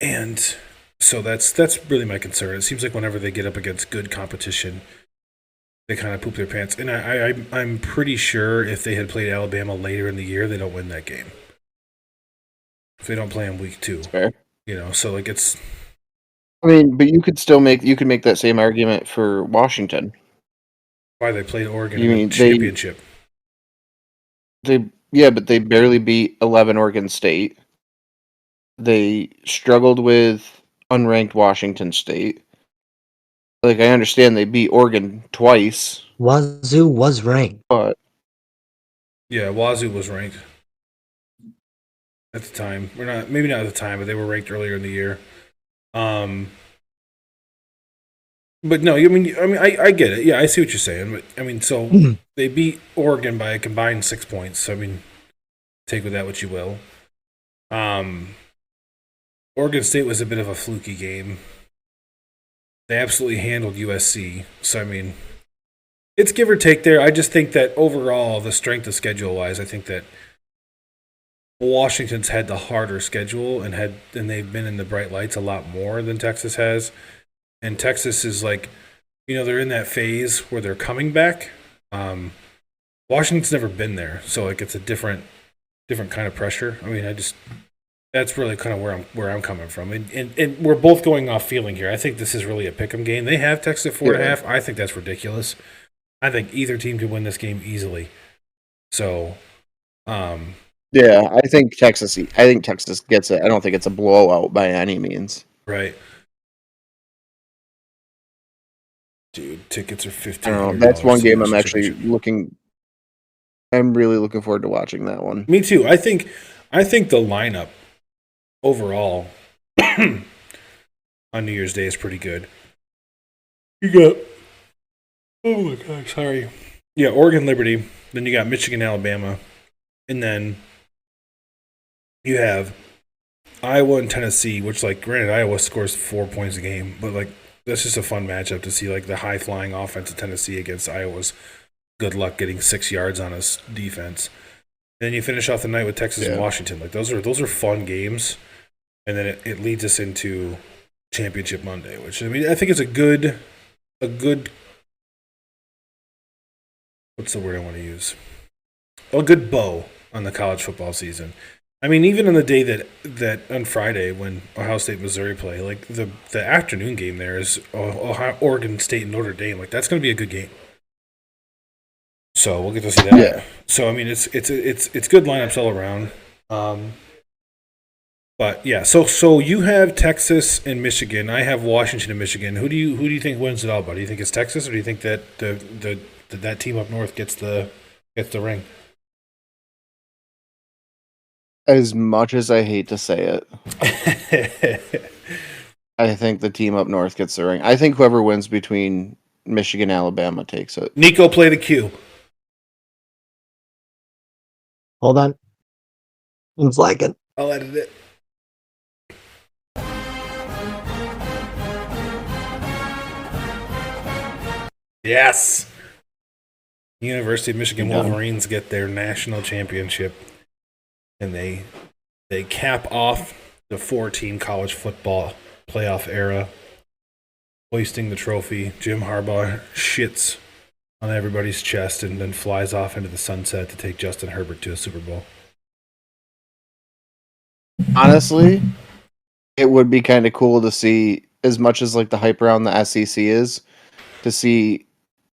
S1: And so that's really my concern. It seems like whenever they get up against good competition, they kind of poop their pants. And I'm pretty sure if they had played Alabama later in the year, they don't win that game. If they don't play in week 2,
S2: Fair.
S1: So like it's.
S2: I mean, but you could make that same argument for Washington.
S1: Why they played Oregon
S2: You
S1: in the
S2: mean
S1: championship?
S2: but they barely beat 11 Oregon State. They struggled with unranked Washington State. Like, I understand they beat Oregon twice,
S3: Wazoo was ranked.
S2: but
S1: Yeah, Wazoo was ranked at the time. We're not maybe not at the time, but they were ranked earlier in the year. But no, I get it. Yeah, I see what you're saying. But I mean, so they beat Oregon by a combined 6 points. I mean, take with that what you will. Oregon State was a bit of a fluky game. They absolutely handled USC. So I mean, it's give or take there. I just think that overall, the strength of schedule wise, I think that Washington's had the harder schedule and they've been in the bright lights a lot more than Texas has. And Texas is like, they're in that phase where they're coming back. Washington's never been there, so like it's a different kind of pressure. I mean, that's really kind of where I'm coming from, and we're both going off feeling here. I think this is really a pick'em game. They have Texas at 4.5. I think that's ridiculous. I think either team could win this game easily. So,
S2: yeah, I think Texas gets it. I don't think it's a blowout by any means.
S1: Right. Dude, tickets are $1,500.
S2: I don't know. That's one game I'm actually I'm really looking forward to watching that one.
S1: Me too. I think the lineup overall on New Year's Day is pretty good. You got oh my god, sorry. Yeah, Oregon Liberty, then you got Michigan Alabama, and then you have Iowa and Tennessee, which like granted Iowa scores 4 points a game, but like that's just a fun matchup to see like the high flying offense of Tennessee against Iowa's good luck getting 6 yards on us defense. And then you finish off the night with Texas and Washington. Like those are fun games. And then it leads us into Championship Monday, which I mean I think is a good what's the word I want to use? A good bow on the college football season. I mean, even on the day that on Friday when Ohio State Missouri play, like the afternoon game there is Oregon State and Notre Dame. Like that's going to be a good game. So we'll get to see that.
S2: Yeah.
S1: So I mean, it's good lineups all around. But yeah, so you have Texas and Michigan. I have Washington and Michigan. Who do you think wins it all, buddy? Do you think it's Texas, or do you think that that team up north gets the ring?
S2: As much as I hate to say it, I think the team up north gets the ring. I think whoever wins between Michigan and Alabama takes it.
S1: Nico, play the cue.
S3: Hold on. I'm flagging.
S1: I'll edit it. Yes. University of Michigan Wolverines get their national championship, and they cap off the 4-team college football playoff era, hoisting the trophy. Jim Harbaugh shits on everybody's chest and then flies off into the sunset to take Justin Herbert to a Super Bowl.
S2: Honestly, it would be kind of cool to see, as much as like the hype around the SEC is, to see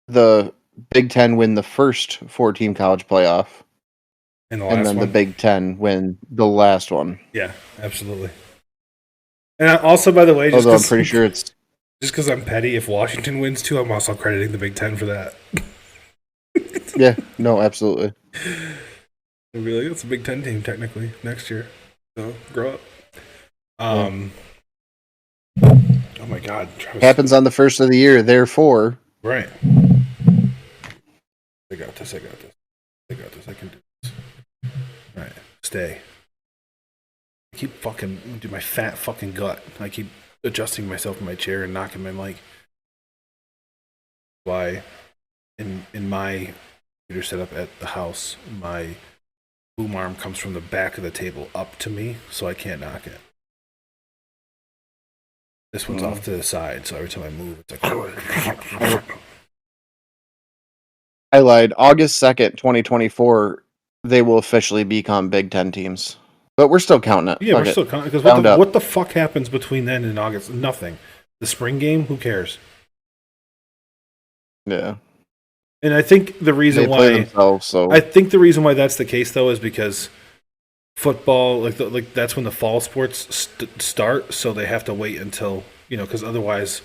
S2: the Big Ten win the first 4-team college playoff
S1: in the
S2: and
S1: last
S2: then the
S1: one.
S2: Big Ten win the last one.
S1: Yeah, absolutely. And also, by the way,
S2: Although I'm pretty sure it's
S1: just because I'm petty, if Washington wins too, I'm also crediting the Big Ten for that.
S2: yeah, no, absolutely.
S1: They'll be like, it's a Big Ten team technically next year. So grow up.
S2: Yeah.
S1: Oh my God, Travis.
S2: Happens on the first of the year, therefore.
S1: Right. I got this. I can do this. All right, stay. I keep fucking do my fat fucking gut. I keep adjusting myself in my chair and knocking my mic. Why? In my computer setup at the house, my boom arm comes from the back of the table up to me, so I can't knock it. This one's off to the side, so every time I move, it's like.
S2: I lied. August 2nd, 2024, they will officially become Big Ten teams. But we're still counting it.
S1: Yeah,
S2: Fuck
S1: we're
S2: it.
S1: still counting because
S2: Round up.
S1: what the fuck happens between then and August? Nothing. The spring game, who cares?
S2: Yeah.
S1: And I think the reason
S2: They play
S1: why
S2: themselves, so
S1: I think the reason why that's the case though is because football, like that's when the fall sports start, so they have to wait until because otherwise,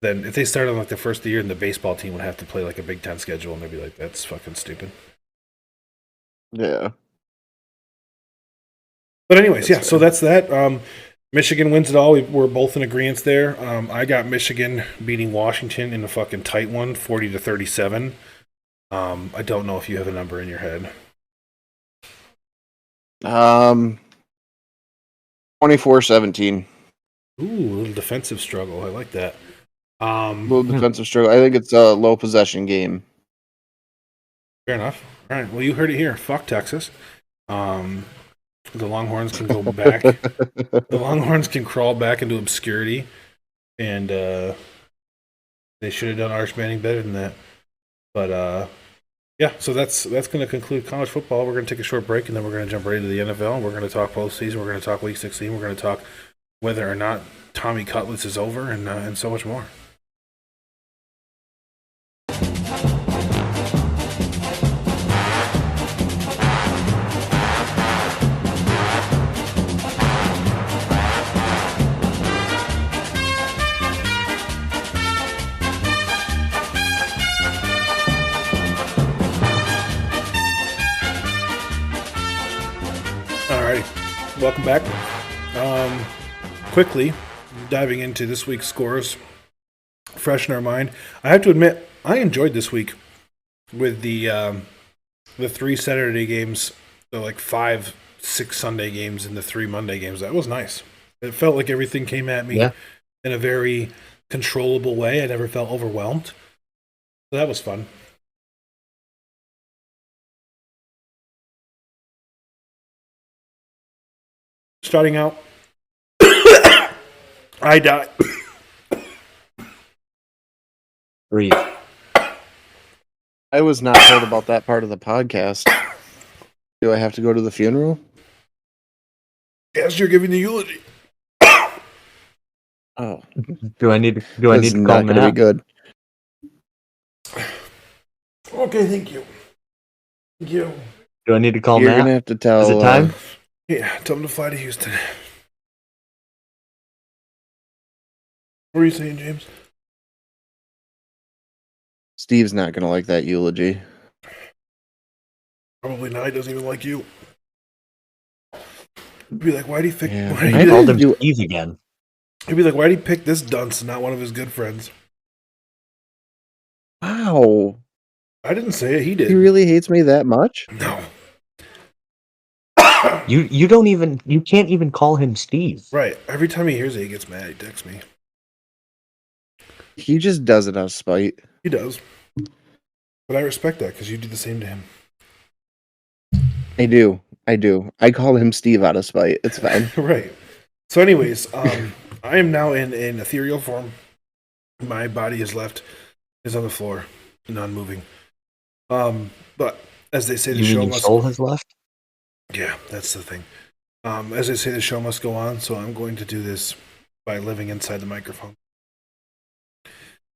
S1: then if they start on like the first of the year, then the baseball team would have to play like a Big Ten schedule, and they'd be like, that's fucking stupid.
S2: yeah.
S1: But anyways,
S2: That's
S1: so
S2: fair.
S1: that's that. Michigan wins it all. We're both in agreement there. I got Michigan beating Washington in a fucking tight one, 40-37. I don't know if you have a number in your head.
S2: 24-17.
S1: Ooh, a little defensive struggle. I like that.
S2: Little defensive struggle. I think it's a low possession game.
S1: Fair enough. All right. Well, you heard it here. Fuck Texas. The Longhorns can go back. The Longhorns can crawl back into obscurity, and they should have done Arch Manning better than that. But yeah, so that's going to conclude college football. We're going to take a short break, and then we're going to jump right into the NFL. We're going to talk postseason. We're going to talk Week 16. We're going to talk whether or not Tommy Cutlets is over, and so much more. Alrighty, welcome back. Quickly diving into this week's scores, fresh in our mind. I have to admit, I enjoyed this week with the 3 Saturday games, the like 5-6 Sunday games, and the 3 Monday games. That was nice. It felt like everything came at me in a very controllable way. I never felt overwhelmed. So that was fun. Starting out, I died.
S3: Breathe.
S2: I was not told about that part of the podcast. Do I have to go to the funeral?
S1: Yes, you're giving the eulogy.
S2: Oh,
S3: Do I need to
S2: this is
S3: call
S2: not going to be
S3: Matt?
S2: good.
S1: Okay, thank you. Thank you.
S3: Do I need to call
S2: You're
S3: Matt?
S2: going to have to tell.
S3: Is it time?
S1: Yeah, tell him to fly to Houston. What were you saying, James?
S2: Steve's not going to like that eulogy.
S1: Probably not. He doesn't even like you. He'd be like, why do you pick?
S2: Yeah,
S1: Why
S3: I
S1: do
S3: called
S1: you,
S3: him Steve again.
S1: he'd be like, why do you pick this dunce and not one of his good friends?
S2: Wow.
S1: I didn't say it. He did.
S2: He really hates me that much?
S1: No.
S3: You can't even call him Steve.
S1: Right. Every time he hears it, he gets mad. He texts me.
S2: He just does it out of spite.
S1: He does. But I respect that because you do the same to him.
S2: I do. I call him Steve out of spite. It's fine.
S1: Right. So, anyways, I am now in ethereal form. My body is on the floor, non-moving. But as they say, the
S3: You mean
S1: show
S3: your
S1: must.
S3: soul has left?
S1: Yeah, that's the thing. As they say, the show must go on. So I'm going to do this by living inside the microphone.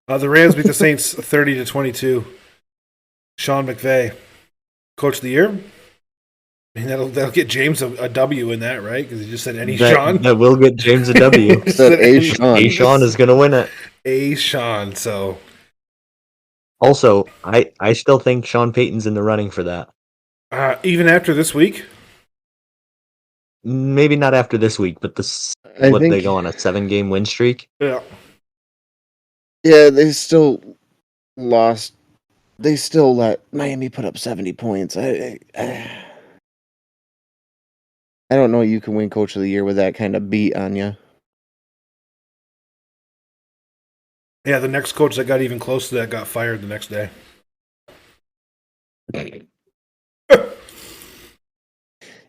S1: The Rams beat the Saints 30-22. Sean McVay, Coach of the Year. I mean, that'll get James a W in that, right? Because he just said any
S3: That
S1: Sean.
S3: that will get James a W.
S1: He
S2: Said A.
S1: any-
S2: Sean.
S3: A Sean is gonna win it.
S1: A Sean. So
S3: Also, I still think Sean Payton's in the running for that.
S1: even after this week,
S3: Maybe not after this week, but
S2: I
S3: what
S2: think
S3: they go on a 7-game win streak.
S1: yeah.
S2: Yeah, they still lost. They still let Miami put up 70 points. I don't know you can win Coach of the Year with that kind of beat on you.
S1: Yeah, the next coach that got even close to that got fired the next day.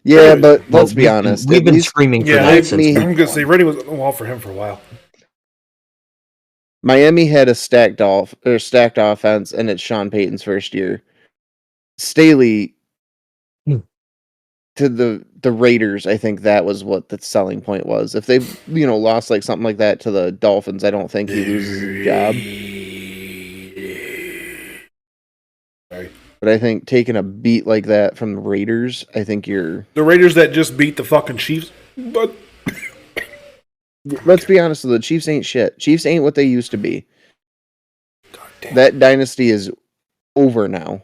S2: Yeah, but
S3: Well,
S2: let's be honest.
S3: We've
S2: At
S3: been
S2: least
S3: screaming for
S1: Yeah,
S3: that
S2: give
S3: since
S2: me-
S1: I'm gonna say Reddy was on the wall for him for a while.
S2: Miami had a stacked offense, and it's Sean Payton's first year. Staley
S3: Hmm.
S2: to the Raiders, I think that was what the selling point was. If they lost like something like that to the Dolphins, I don't think he loses his job.
S1: Sorry.
S2: But I think taking a beat like that from the Raiders, I think you're.
S1: The Raiders that just beat the fucking Chiefs, but
S2: Let's be honest, the Chiefs ain't shit. Chiefs ain't what they used to be.
S1: God damn.
S2: That dynasty is over now.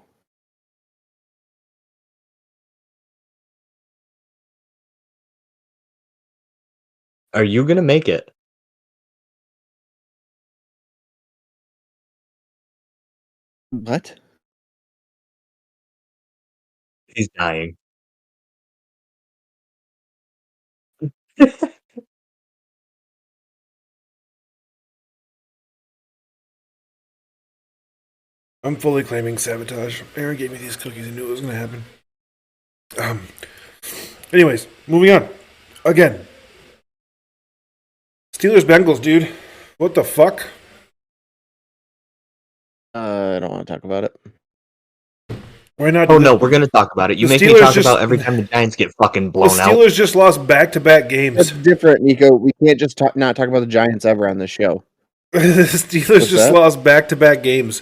S3: Are you gonna make it?
S2: What?
S3: He's dying.
S1: I'm fully claiming sabotage. Aaron gave me these cookies and knew it was going to happen. Anyways, moving on. Again, Steelers Bengals, dude. What the fuck?
S2: I don't want to talk about it.
S1: Why not?
S3: Oh no, we're gonna talk about it. You
S1: The
S3: make me
S1: Steelers
S3: talk
S1: just-
S3: about every time the Giants get fucking
S1: The
S3: blown out.
S1: Steelers just lost back-to-back games.
S2: That's different, Nico. We can't just not talk about the Giants ever on this show.
S1: The Steelers
S2: What's
S1: just
S2: that?
S1: lost back-to-back games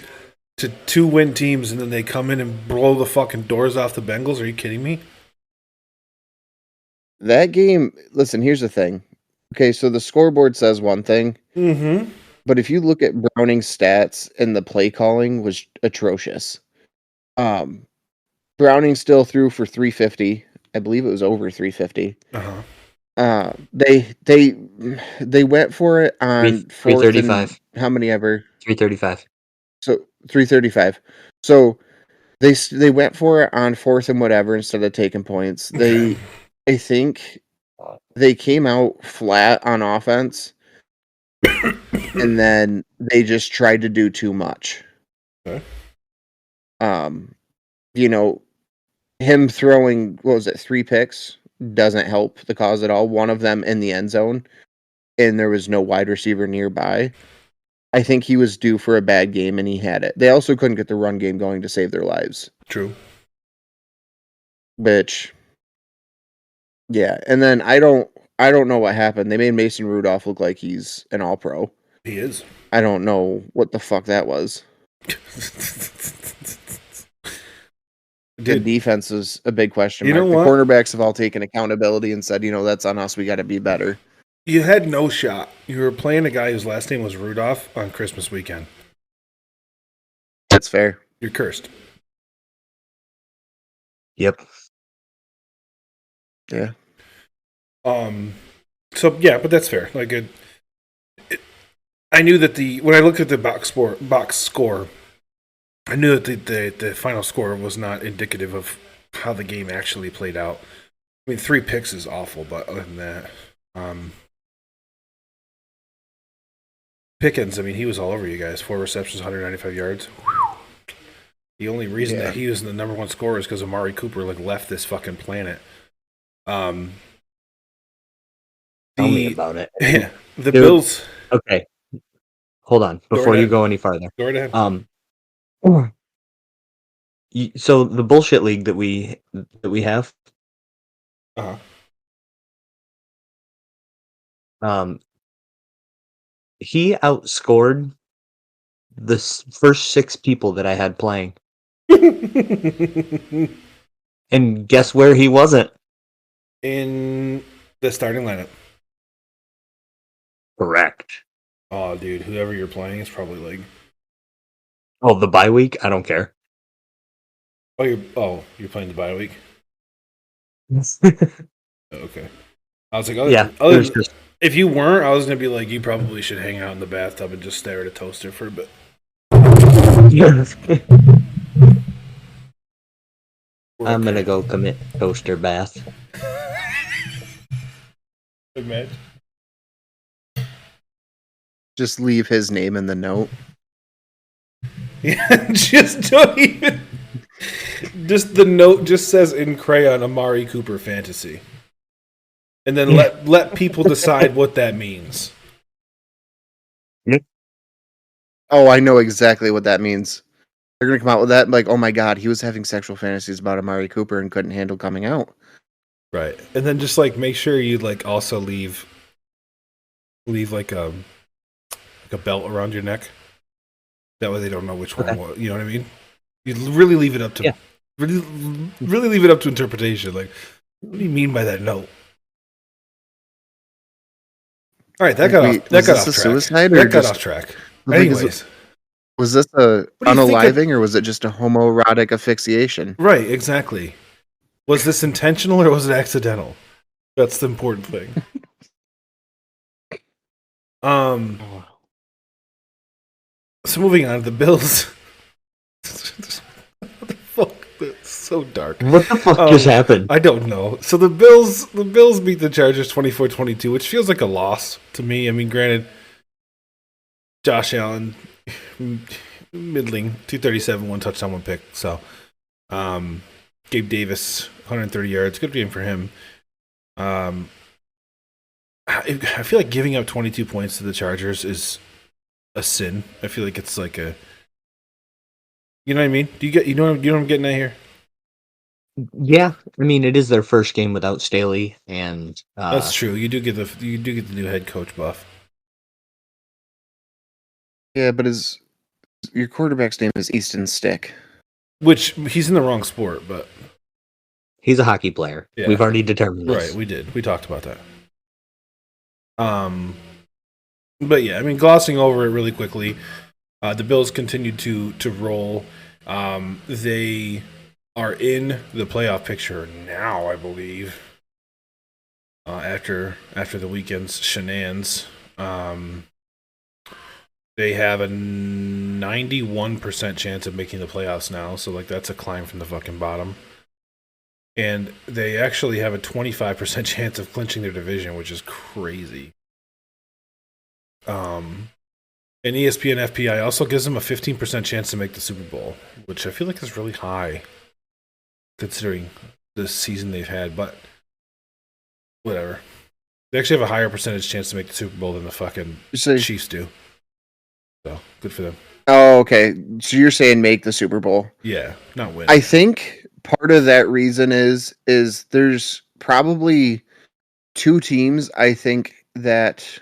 S1: to 2-win teams, and then they come in and blow the fucking doors off the Bengals. Are you kidding me?
S2: That game, listen, here's the thing. Okay, so the scoreboard says one thing,
S1: Mm-hmm.
S2: but if you look at Browning's stats and the play calling was atrocious. Browning still threw for 350. I believe it was over 350.
S1: Uh-huh.
S2: They went for it on fourth and
S3: 335.
S2: how many ever?
S3: 335.
S2: So 335. So they went for it on fourth and whatever instead of taking points. I think they came out flat on offense, and then they just tried to do too much.
S1: Okay.
S2: Him throwing, what was it, 3 picks doesn't help the cause at all. One of them in the end zone, and there was no wide receiver nearby. I think he was due for a bad game, and he had it. They also couldn't get the run game going to save their lives.
S1: True.
S2: Which, yeah. And then I don't know what happened. They made Mason Rudolph look like he's an all-pro.
S1: He is.
S2: I don't know what the fuck that was. The defense is a big question
S1: You
S2: mark.
S1: know
S2: The
S1: what?
S2: quarterbacks have all taken accountability and said, that's on us. We got to be better.
S1: You had no shot. You were playing a guy whose last name was Rudolph on Christmas weekend.
S2: That's fair.
S1: You're cursed.
S3: Yep.
S2: Yeah.
S1: So yeah, but that's fair. Like I knew that when I looked at the box score, I knew that the final score was not indicative of how the game actually played out. I mean, 3 picks is awful, but other than that, Pickens, I mean, he was all over you guys. 4 receptions, 195 yards. The only reason that he was the number 1 scorer is because Amari Cooper left this fucking planet.
S3: Tell me about it.
S1: Yeah, the
S3: Dude.
S1: Bills.
S3: Okay. Hold on before you go any farther.
S1: Go right ahead.
S3: So the bullshit league that we have,
S1: Uh-huh.
S3: he outscored the first 6 people that I had playing. And guess where he wasn't?
S1: In the starting lineup.
S3: Correct.
S1: Oh, dude, whoever you're playing is probably like,
S3: Oh, the bye week? I don't care.
S1: You're playing the bye week. Okay. I was like,
S3: Yeah, it was just
S1: if you weren't, I was gonna be like, you probably should hang out in the bathtub and just stare at a toaster for a bit.
S3: I'm gonna go commit toaster bath.
S1: Imagine.
S2: Just leave his name in the note.
S1: Yeah, just don't even. Just the note just says in crayon Amari Cooper fantasy, and then let people decide what that means.
S2: Oh, I know exactly what that means. They're gonna come out with that like, oh my god, he was having sexual fantasies about Amari Cooper and couldn't handle coming out.
S1: Right, and then just like make sure you like also leave like a belt around your neck. That way they don't know which one. You know what I mean? You really leave it up to really leave it up to interpretation. Like, what do you mean by that note? All right, that got off track.
S2: Suicide
S1: that got off track. Anyways,
S2: was this a
S1: What do you think
S2: unaliving or was it just a homoerotic asphyxiation?
S1: right, exactly. Was this intentional or was it accidental? That's the important thing. So moving on to the Bills. What the fuck? That's so dark.
S3: What the fuck just happened?
S1: I don't know. So the Bills beat the Chargers 24-22, which feels like a loss to me. I mean, granted, Josh Allen, middling, 237, 1 touchdown, 1 pick. So, Gabe Davis, 130 yards. Good game for him. I feel like giving up 22 points to the Chargers is a sin. I feel like it's like a, you know what I mean? You know what I'm getting at here?
S3: Yeah, I mean it is their first game without Staley, and
S1: That's true. You do get the new head coach buff.
S2: Yeah, but your quarterback's name is Easton Stick.
S1: Which he's in the wrong sport, but
S3: he's a hockey player.
S1: Yeah.
S3: We've already determined this.
S1: Right, we did. We talked about that. But yeah, I mean, glossing over it really quickly, the Bills continued to roll. They are in the playoff picture now, I believe. After the weekend's shenanigans, they have a 91% chance of making the playoffs now. So like that's a climb from the fucking bottom. And they actually have a 25% chance of clinching their division, which is crazy. And ESPN FPI also gives them a 15% chance to make the Super Bowl, which I feel like is really high considering the season they've had, but whatever. They actually have a higher percentage chance to make the Super Bowl than the fucking Chiefs do. So, good for them.
S2: Oh, okay. So you're saying make the Super Bowl.
S1: Yeah, not win.
S2: I think part of that reason is there's probably two teams I think that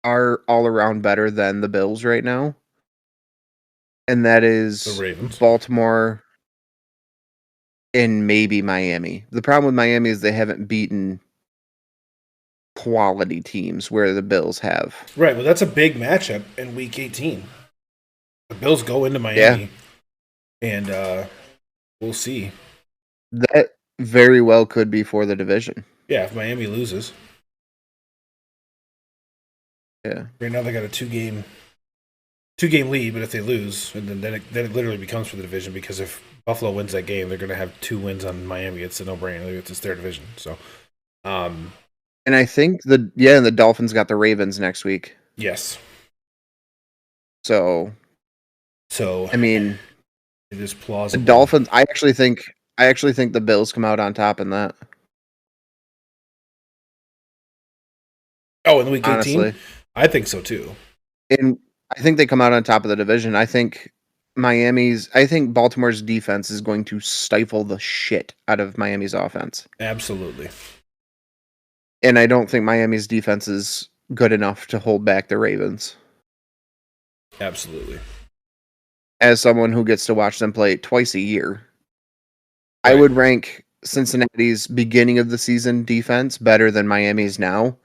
S2: are all around better than the Bills right now. And that is
S1: the Ravens,
S2: Baltimore, and maybe Miami. The problem with Miami is they haven't beaten quality teams where the Bills have.
S1: Right, well that's a big matchup in week 18. The Bills go into Miami and we'll see.
S2: That very well could be for the division.
S1: Yeah, if Miami loses.
S2: Yeah.
S1: Right now they got a two-game lead, but if they lose, and then it literally becomes for the division because if Buffalo wins that game, they're going to have 2 wins on Miami. It's a no-brainer. It's their division. So,
S2: and I think the Dolphins got the Ravens next week.
S1: Yes.
S2: So I mean,
S1: it is plausible.
S2: The Dolphins. I actually think the Bills come out on top in that.
S1: Oh, in the week 18?
S2: Honestly.
S1: I think so too.
S2: And I think they come out on top of the division. I think Baltimore's defense is going to stifle the shit out of Miami's offense.
S1: Absolutely.
S2: And I don't think Miami's defense is good enough to hold back the Ravens.
S1: Absolutely.
S2: As someone who gets to watch them play twice a year, right. I would rank Cincinnati's beginning of the season defense better than Miami's now,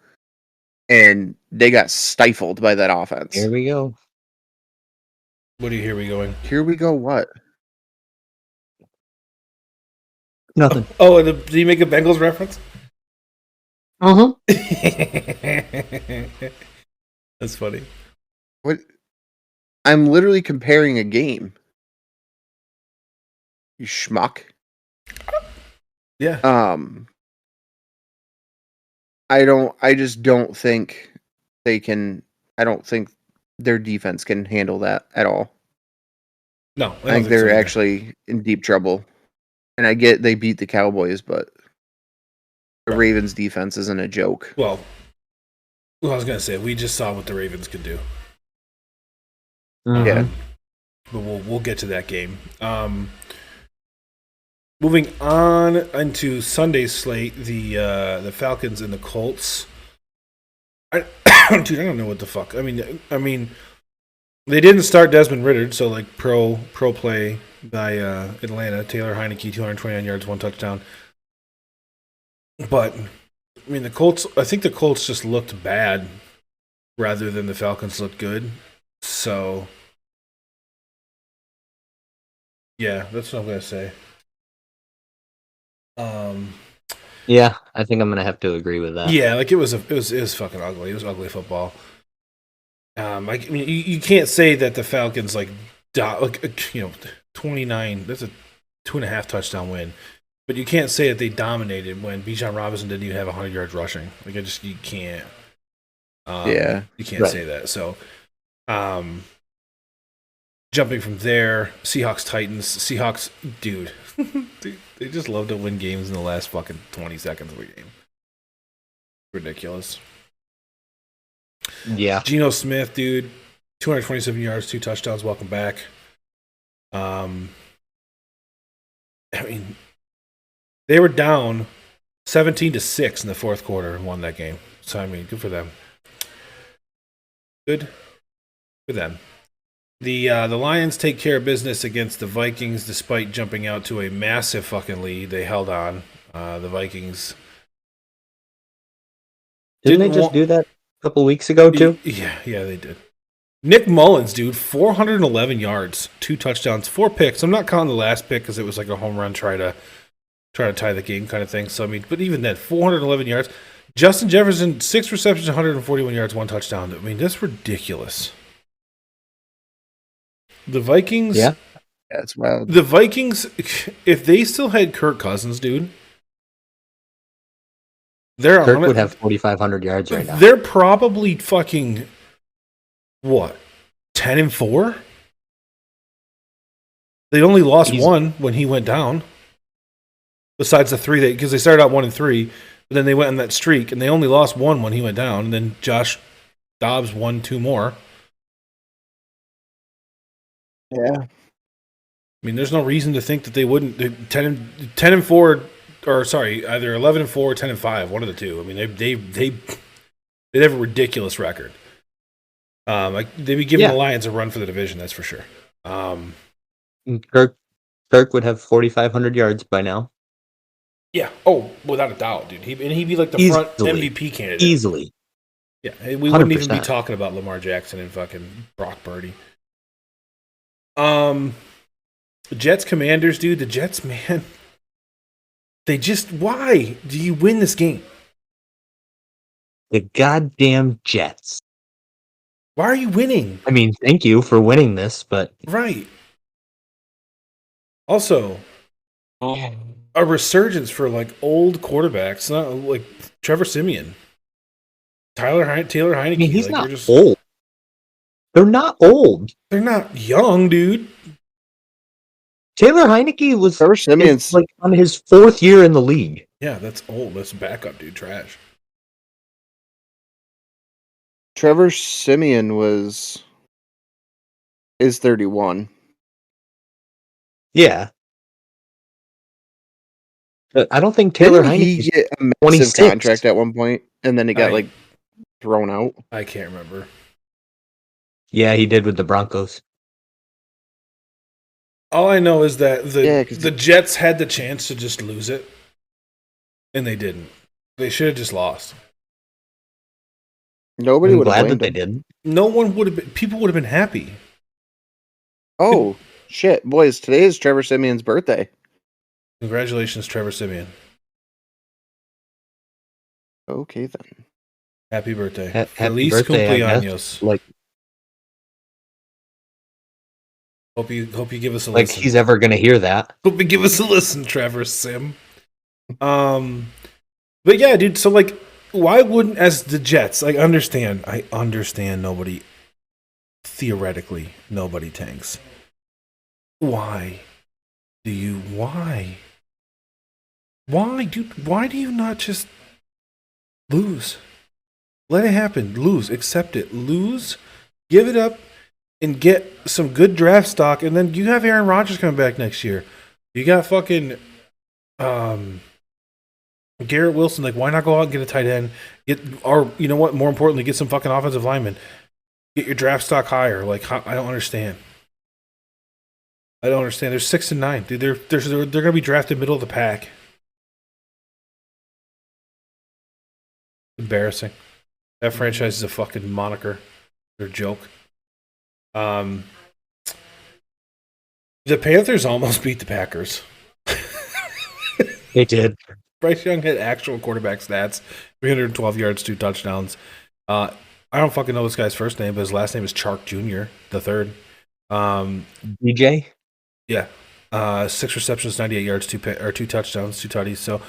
S2: and they got stifled by that offense.
S3: Here we go.
S1: What do you hear we going?
S2: Here we go. What?
S3: Nothing.
S1: Oh, did you make a Bengals reference?
S3: Uh-huh.
S1: That's funny.
S2: What? I'm literally comparing a game. You schmuck.
S1: Yeah.
S2: I just don't think they can. I don't think their defense can handle that at all.
S1: No,
S2: I think they're actually in deep trouble. And I get they beat the Cowboys, but the Ravens defense isn't a joke.
S1: Well, I was gonna say we just saw what the Ravens could do.
S2: Yeah.
S1: But we'll get to that game. Moving on into Sunday's slate, the Falcons and the Colts. Dude, I don't know what the fuck. I mean, they didn't start Desmond Ritter, so like pro play by Atlanta. Taylor Heineke, 229 yards, 1 touchdown. But I mean, the Colts. I think the Colts just looked bad rather than the Falcons looked good. So yeah, that's what I'm gonna say.
S3: Yeah, I think I'm gonna have to agree with that.
S1: Yeah, like it was fucking ugly. It was ugly football. I mean, you can't say that the Falcons like 29. That's a 2.5 touchdown win, but you can't say that they dominated when Bijan Robinson didn't even have 100 yards rushing. Like you can't. You can't say that. So, jumping from there, Seahawks Titans. Seahawks, dude, they just love to win games in the last fucking 20 seconds of a game. Ridiculous.
S3: Yeah.
S1: Geno Smith, dude, 227 yards, 2 touchdowns. Welcome back. I mean, they were down 17-6 in the fourth quarter and won that game. So I mean, good for them. Good for them. The Lions take care of business against the Vikings despite jumping out to a massive fucking lead. They held on. The Vikings
S3: Didn't they just do that a couple weeks ago too?
S1: Yeah, they did. Nick Mullins, dude, 411 yards, 2 touchdowns, 4 picks. I'm not counting the last pick because it was like a home run, try to tie the game kind of thing. So I mean, but even then, 411 yards. Justin Jefferson, 6 receptions, 141 yards, 1 touchdown. I mean, that's ridiculous. The Vikings,
S2: yeah, that's wild.
S1: The Vikings, if they still had Kirk Cousins, dude,
S3: Kirk would have 4,500 yards right now.
S1: They're probably fucking what, 10-4? They only lost one when he went down. Besides the 3, because they started out 1-3, but then they went on that streak, and they only lost one when he went down. And then Josh Dobbs won 2 more.
S2: Yeah.
S1: I mean, there's no reason to think that they wouldn't. 10-4, or sorry, either 11-4 or 10-5, one of the two. I mean, they have a ridiculous record. Like they'd be giving the Lions a run for the division, that's for sure.
S3: Kirk would have 4,500 yards by now.
S1: Yeah. Oh, without a doubt, dude. He'd be like the front MVP candidate.
S3: Easily.
S1: Yeah, we wouldn't even be talking about Lamar Jackson and fucking Brock Purdy. Jets Commanders, dude. The Jets, man. They just, why do you win this game?
S3: The goddamn Jets.
S1: Why are you winning?
S3: I mean, thank you for winning this, but
S1: right. Also, a resurgence for like old quarterbacks, not like Trevor Siemian, Taylor Heineke.
S3: I mean, he's
S1: like,
S3: not old. They're not old.
S1: They're not young, dude.
S3: Taylor Heineke was
S2: Trevor Siemian's
S3: like on his 4th year in the league.
S1: Yeah, that's old. That's backup, dude. Trash.
S2: Trevor Siemian is 31.
S3: Yeah. But I don't think Taylor Heineke
S2: he get a massive
S3: 26
S2: contract at one point, and then he got like thrown out.
S1: I can't remember.
S3: Yeah, he did with the Broncos.
S1: All I know is that the Jets had the chance to just lose it, and they didn't. They should have just lost.
S2: Nobody
S3: I'm
S2: would have
S3: glad that
S2: blamed
S3: they
S2: him.
S3: didn't.
S1: No one would have been. People would have been happy.
S2: Oh, shit. Boys, today is Trevor Simeon's birthday.
S1: Congratulations, Trevor Simeon.
S2: Okay, then.
S1: Happy birthday.
S3: Happy
S1: Feliz
S3: birthday, I guess.
S1: cumpleaños.
S3: Like
S1: Hope you give us a
S3: like
S1: listen.
S3: he's ever gonna hear that.
S1: Hope you give us a listen, Trevor Sim. But yeah, dude. So like, why wouldn't as the Jets? I understand nobody. Theoretically, nobody tanks. Why do you? Why? Why, dude? Why do you not just lose? Let it happen. Lose. Accept it. Lose. Give it up. And get some good draft stock, and then you have Aaron Rodgers coming back next year. You got fucking Garrett Wilson. Like, why not go out and get a tight end? Or you know what? More importantly, get some fucking offensive linemen. Get your draft stock higher. Like, I don't understand. I don't understand. They're 6 and 9, dude. They're gonna be drafted middle of the pack. Embarrassing. That franchise is a fucking moniker. They're a joke. The Panthers almost beat the Packers.
S3: They did.
S1: Bryce Young had actual quarterback stats: 312 yards, 2 touchdowns. I don't fucking know this guy's first name, but his last name is Chark Jr. the third.
S3: DJ.
S1: Yeah, 6 receptions, 98 yards, 2 touchdowns, 2 tutties. So,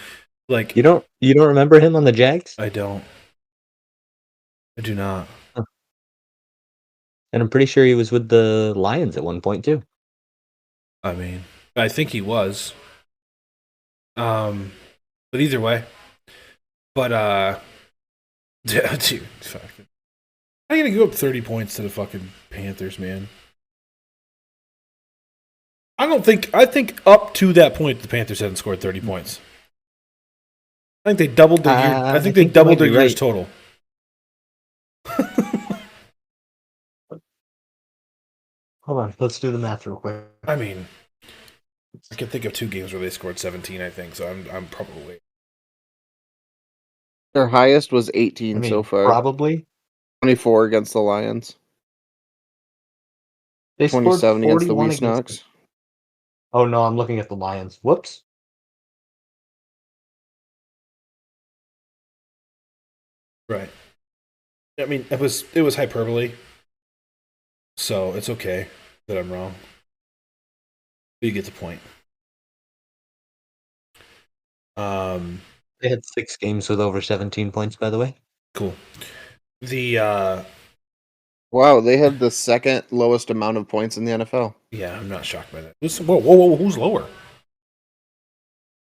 S1: like,
S3: You don't remember him on the Jags?
S1: I don't. I do not.
S3: And I'm pretty sure he was with the Lions at one point too.
S1: I mean, I think he was. But either way. But yeah, dude, fucking. How are you gonna go up 30 points to the fucking Panthers, man? I think up to that point the Panthers hadn't scored 30 points. I think they doubled their year. I think they doubled their years total.
S3: Hold on, let's do the math real quick.
S1: I mean, I can think of 2 games where they scored 17, I think, so I'm probably.
S2: Their highest was 18 so far.
S3: Probably.
S2: 24 against the Lions.
S3: They
S2: 27
S3: scored
S2: against the
S3: 41
S2: Weesnocks.
S3: Oh no, I'm looking at the Lions. Whoops.
S1: Right. I mean, it was hyperbole, so it's okay that I'm wrong. You get the point.
S3: They had 6 games with over 17 points, by the way.
S1: Cool. The
S2: Wow, they had the second lowest amount of points in the NFL.
S1: yeah, I'm not shocked by that. Whoa, who's lower?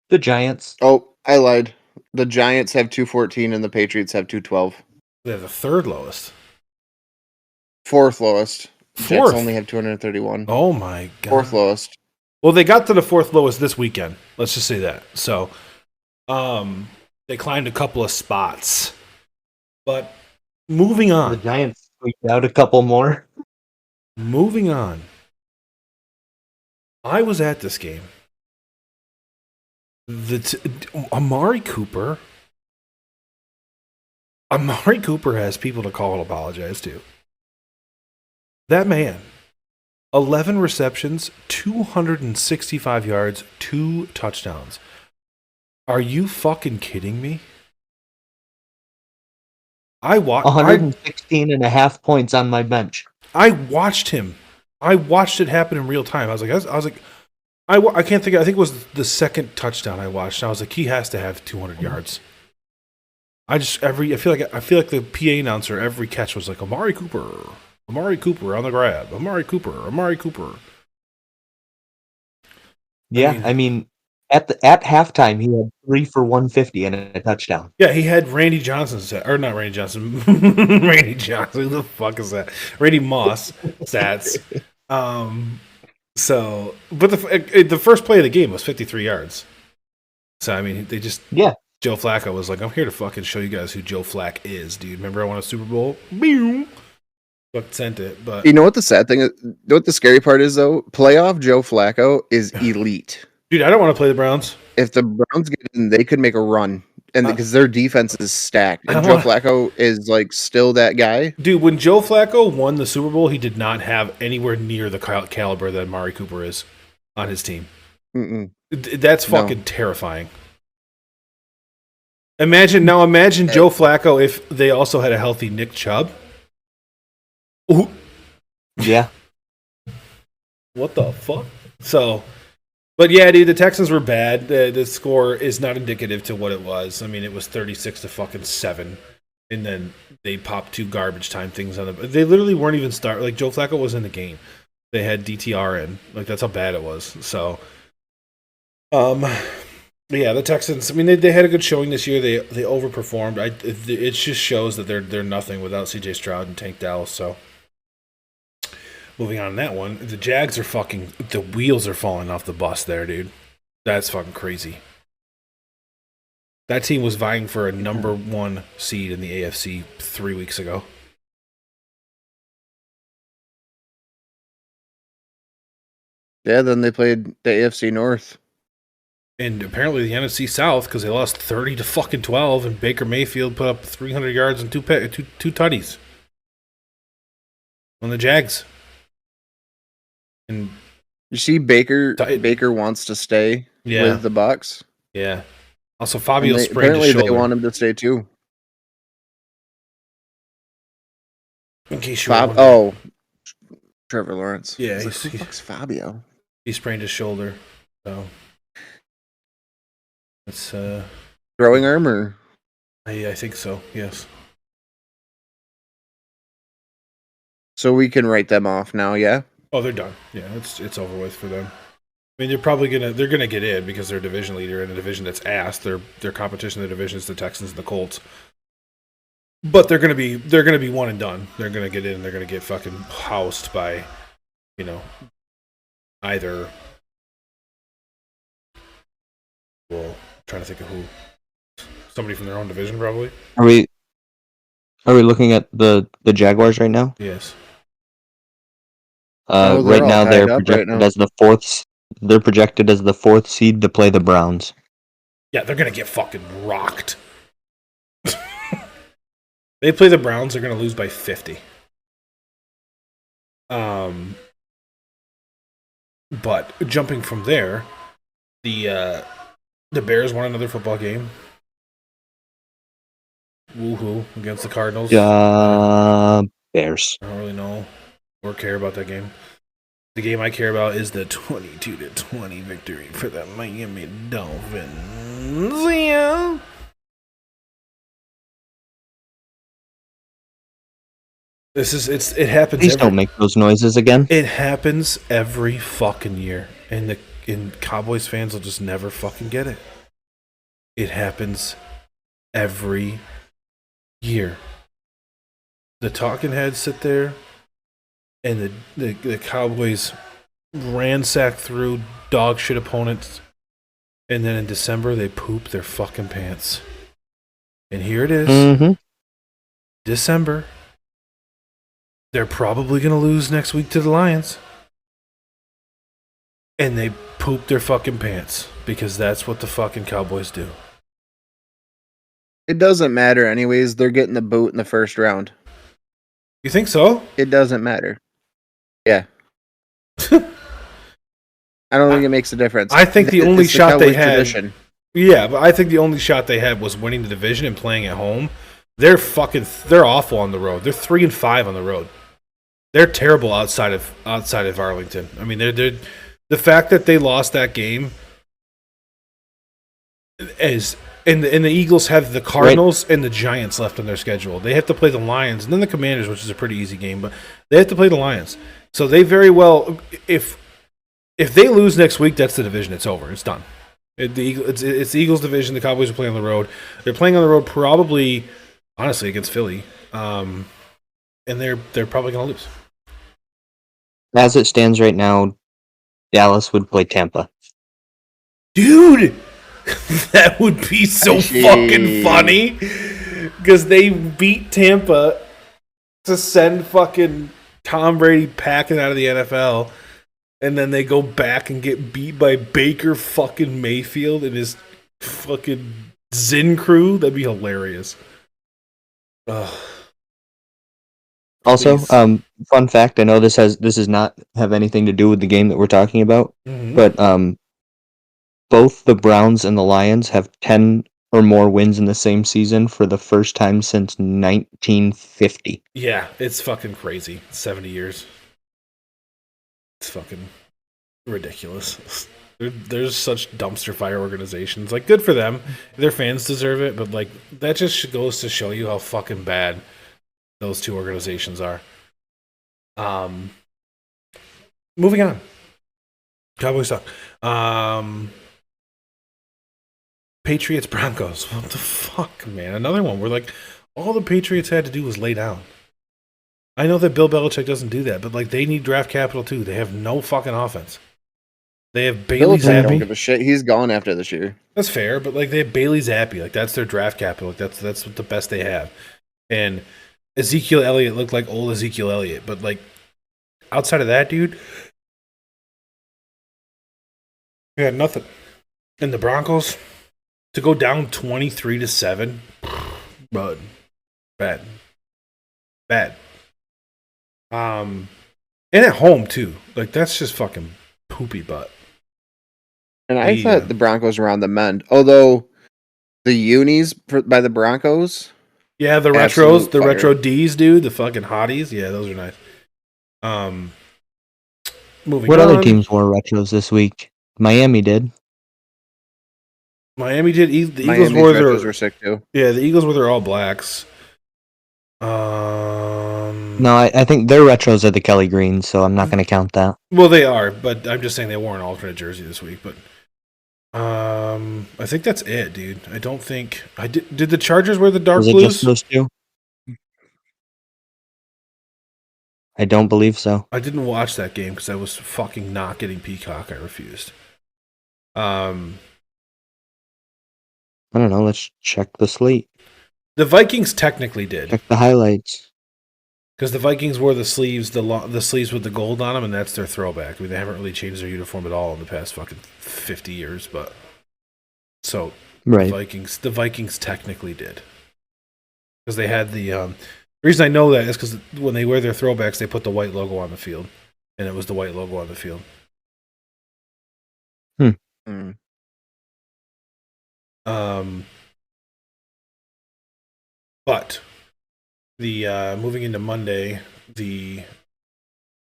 S3: The Giants.
S2: Oh, I lied. The Giants have 214 and the Patriots have 212.
S1: They're the third lowest.
S2: Fourth lowest.
S1: Fourth.
S2: Jets only have 231.
S1: Oh my god.
S2: Fourth lowest.
S1: Well, they got to the 4th lowest this weekend. Let's just say that. So, they climbed a couple of spots. But moving
S3: The
S1: on.
S3: Giants squeaked out a couple more.
S1: Moving on. I was at this game. Amari Cooper. Amari Cooper has people to call and apologize to. That man, 11 receptions, 265 yards, 2 touchdowns. Are you fucking kidding me?
S3: 116 and a half points on my bench.
S1: I watched him. I watched it happen in real time. I was like, I can't think. I think it was the second touchdown I watched. I was like, he has to have 200 yards. I feel like the PA announcer every catch was like Amari Cooper on the grab, Amari Cooper.
S3: Yeah, I mean at halftime he had 3 for 150 and a touchdown.
S1: Yeah, he had Randy Johnson's or not Randy Johnson, Randy Johnson. Who the fuck is that? Randy Moss stats. So, but the first play of the game was 53 yards. So I mean, they just Joe Flacco was like, I'm here to fucking show you guys who Joe Flack is, dude. Remember I won a Super Bowl? Boom. Fuck sent it, but
S2: You know what the sad thing is? You know what the scary part is though? Playoff Joe Flacco is elite.
S1: Dude, I don't want to play the Browns.
S2: If the Browns get in, they could make a run, and because their defense is stacked,
S1: I
S2: and
S1: don't
S2: Joe
S1: want-
S2: Flacco is like still that guy.
S1: Dude, when Joe Flacco won the Super Bowl, he did not have anywhere near the caliber that Amari Cooper is on his team.
S2: Mm-mm.
S1: That's
S2: No.
S1: fucking terrifying. Imagine Joe Flacco if they also had a healthy Nick Chubb. Ooh,
S3: Yeah.
S1: what the fuck? So, but yeah, dude, the Texans were bad. The score is not indicative to what it was. I mean, it was 36 to fucking 7, and then they popped 2 garbage time things on them. They literally weren't even start. Like Joe Flacco was in the game. They had DTR in. Like that's how bad it was. So, yeah, the Texans. I mean, they had a good showing this year. They overperformed. It just shows that they're nothing without C.J. Stroud and Tank Dallas. So, moving on to that one, the Jags are fucking. The wheels are falling off the bus there, dude. That's fucking crazy. That team was vying for a number 1 seed in the AFC 3 weeks ago.
S2: Yeah, then they played the AFC North.
S1: And apparently the NFC South because they lost 30 to fucking 12, and Baker Mayfield put up 300 yards and two tutties on the Jags. And
S2: You see, Baker
S1: Ti-
S2: Baker wants to stay
S1: Yeah.
S2: with the Bucks.
S1: yeah, also
S2: And
S1: Fabio
S2: they-
S1: sprained his
S2: apparently, they
S1: shoulder.
S2: want him to stay too.
S1: In case you were wondering.
S2: Oh, Trevor Lawrence.
S1: Yeah,
S2: I was like,
S1: he's-
S2: who the fuck's Fabio?
S1: He sprained his shoulder, so it's
S2: Throwing arm or
S1: I think so. Yes.
S2: so we can write them off now. Yeah.
S1: Oh, they're done. Yeah, it's over with for them. I mean, they're gonna get in because they're a division leader in a division that's ass. Their competition in the division is the Texans and the Colts. But they're gonna be one and done. They're gonna get in. They're gonna get fucking housed by, either. Well, I'm trying to think of who. Somebody from their own division, probably.
S3: Are we looking at the Jaguars right now?
S1: Yes.
S2: No, they're
S3: Right
S2: all
S3: now
S2: tied
S3: they're
S2: up right
S3: projected
S2: now.
S3: as the fourth. They're projected as the 4th seed to play the Browns.
S1: Yeah, they're gonna get fucking rocked. They play the Browns. They're gonna lose by 50. But jumping from there, the Bears won another football game. Woohoo against the Cardinals.
S3: Bears.
S1: I don't really know or care about that game. The game I care about is the 22-20 victory for the Miami Dolphins. Yeah. It happens.
S3: Please don't make those noises again.
S1: It happens every fucking year, and Cowboys fans will just never fucking get it. It happens every year. The talking heads sit there, and the Cowboys ransack through dog shit opponents, and then in December they poop their fucking pants. And here it is,
S3: Mm-hmm.
S1: December. They're probably going to lose next week to the Lions. And they poop their fucking pants because that's what the fucking Cowboys do.
S2: It doesn't matter anyways. They're getting the boot in the first round.
S1: You think so?
S2: It doesn't matter. Yeah. I don't think it makes a difference.
S1: I think the
S2: It's
S1: only shot they
S2: Cowboys
S1: had.
S2: tradition.
S1: Yeah, but I think the only shot they had was winning the division and playing at home. They're awful on the road. They're 3-5 on the road. They're terrible outside of Arlington. I mean, they're the fact that they lost that game is and the Eagles have the Cardinals and the Giants left on their schedule. They have to play the Lions and then the Commanders, which is a pretty easy game, but they have to play the Lions. So they very well, if they lose next week, that's the division. It's over. It's done. It's the Eagles division. The Cowboys are playing on the road. They're playing on the road probably, honestly, against Philly, and they're probably going to lose.
S3: As it stands right now, Dallas would play Tampa.
S1: Dude, that would be so fucking funny because they beat Tampa to send fucking Tom Brady packing out of the NFL, and then they go back and get beat by Baker fucking Mayfield and his fucking Zin crew. That'd be hilarious. Ugh.
S3: Also,
S1: Please.
S3: fun fact: I know this does not have anything to do with the game that we're talking about, but both the Browns and the Lions have 10 or more wins in the same season for the first time since 1950.
S1: Yeah, it's fucking crazy. 70 years. It's fucking ridiculous. There's such dumpster fire organizations. Like, good for them. Their fans deserve it, but like that just goes to show you how fucking bad those two organizations are. Moving on. Cowboys suck. Patriots Broncos. What the fuck, man? Another one where like all the Patriots had to do was lay down. I know that Bill Belichick doesn't do that, but like they need draft capital too. They have no fucking offense. They have Bailey
S2: Belichick don't
S1: Zappi.
S2: give a shit. He's gone after this year.
S1: That's fair, but like they have Bailey Zappi. Like that's their draft capital. Like that's what the best they have. And Ezekiel Elliott looked like old Ezekiel Elliott, but like outside of that, dude, we had nothing. And the Broncos to go down 23-7, bud, bad. And at home too. Like that's just fucking poopy butt.
S2: And I thought the Broncos were on the mend. Although the unis by the Broncos.
S1: Yeah, the
S2: Absolute
S1: retros, the
S2: fire.
S1: retro D's, dude, the fucking hotties. Yeah, those are nice. Moving
S3: What
S1: on.
S3: other teams wore retros this week? Miami did.
S1: Miami did. The Eagles
S2: Miami's
S1: wore
S2: retros
S1: their.
S2: were sick too.
S1: Yeah, the Eagles wore their all blacks.
S3: No, I think their retros are the Kelly Greens, so I'm not going to count that.
S1: Well, they are, but I'm just saying they wore an alternate jersey this week. But I think that's it, dude. I don't think I did. Did the Chargers wear the dark
S3: Was it
S1: blues?
S3: just those two? I don't believe so.
S1: I didn't watch that game because I was fucking not getting Peacock. I refused.
S3: I don't know. Let's check the slate.
S1: The Vikings technically did.
S3: Check the highlights.
S1: Because the Vikings wore the sleeves, the sleeves with the gold on them, and that's their throwback. I mean, they haven't really changed their uniform at all in the past fucking 50 years, but so
S3: Right.
S1: the Vikings technically did. Because they had the reason I know that is because when they wear their throwbacks, they put the white logo on the field, and it was the white logo on the field. But the moving into Monday, the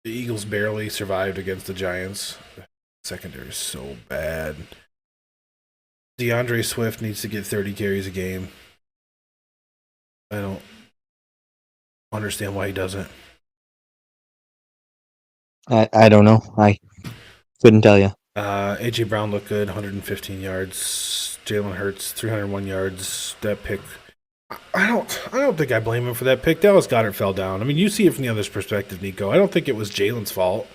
S1: Eagles barely survived against the Giants. Secondary is so bad. DeAndre Swift needs to get 30 carries a game. I don't understand why he doesn't.
S3: I don't know. I couldn't tell you.
S1: A.J. Brown looked good, 115 yards. Jalen Hurts, 301 yards. That pick, I don't think I blame him for that pick. Dallas Goedert fell down. I mean, you see it from the other's perspective, Nico. I don't think it was Jalen's fault.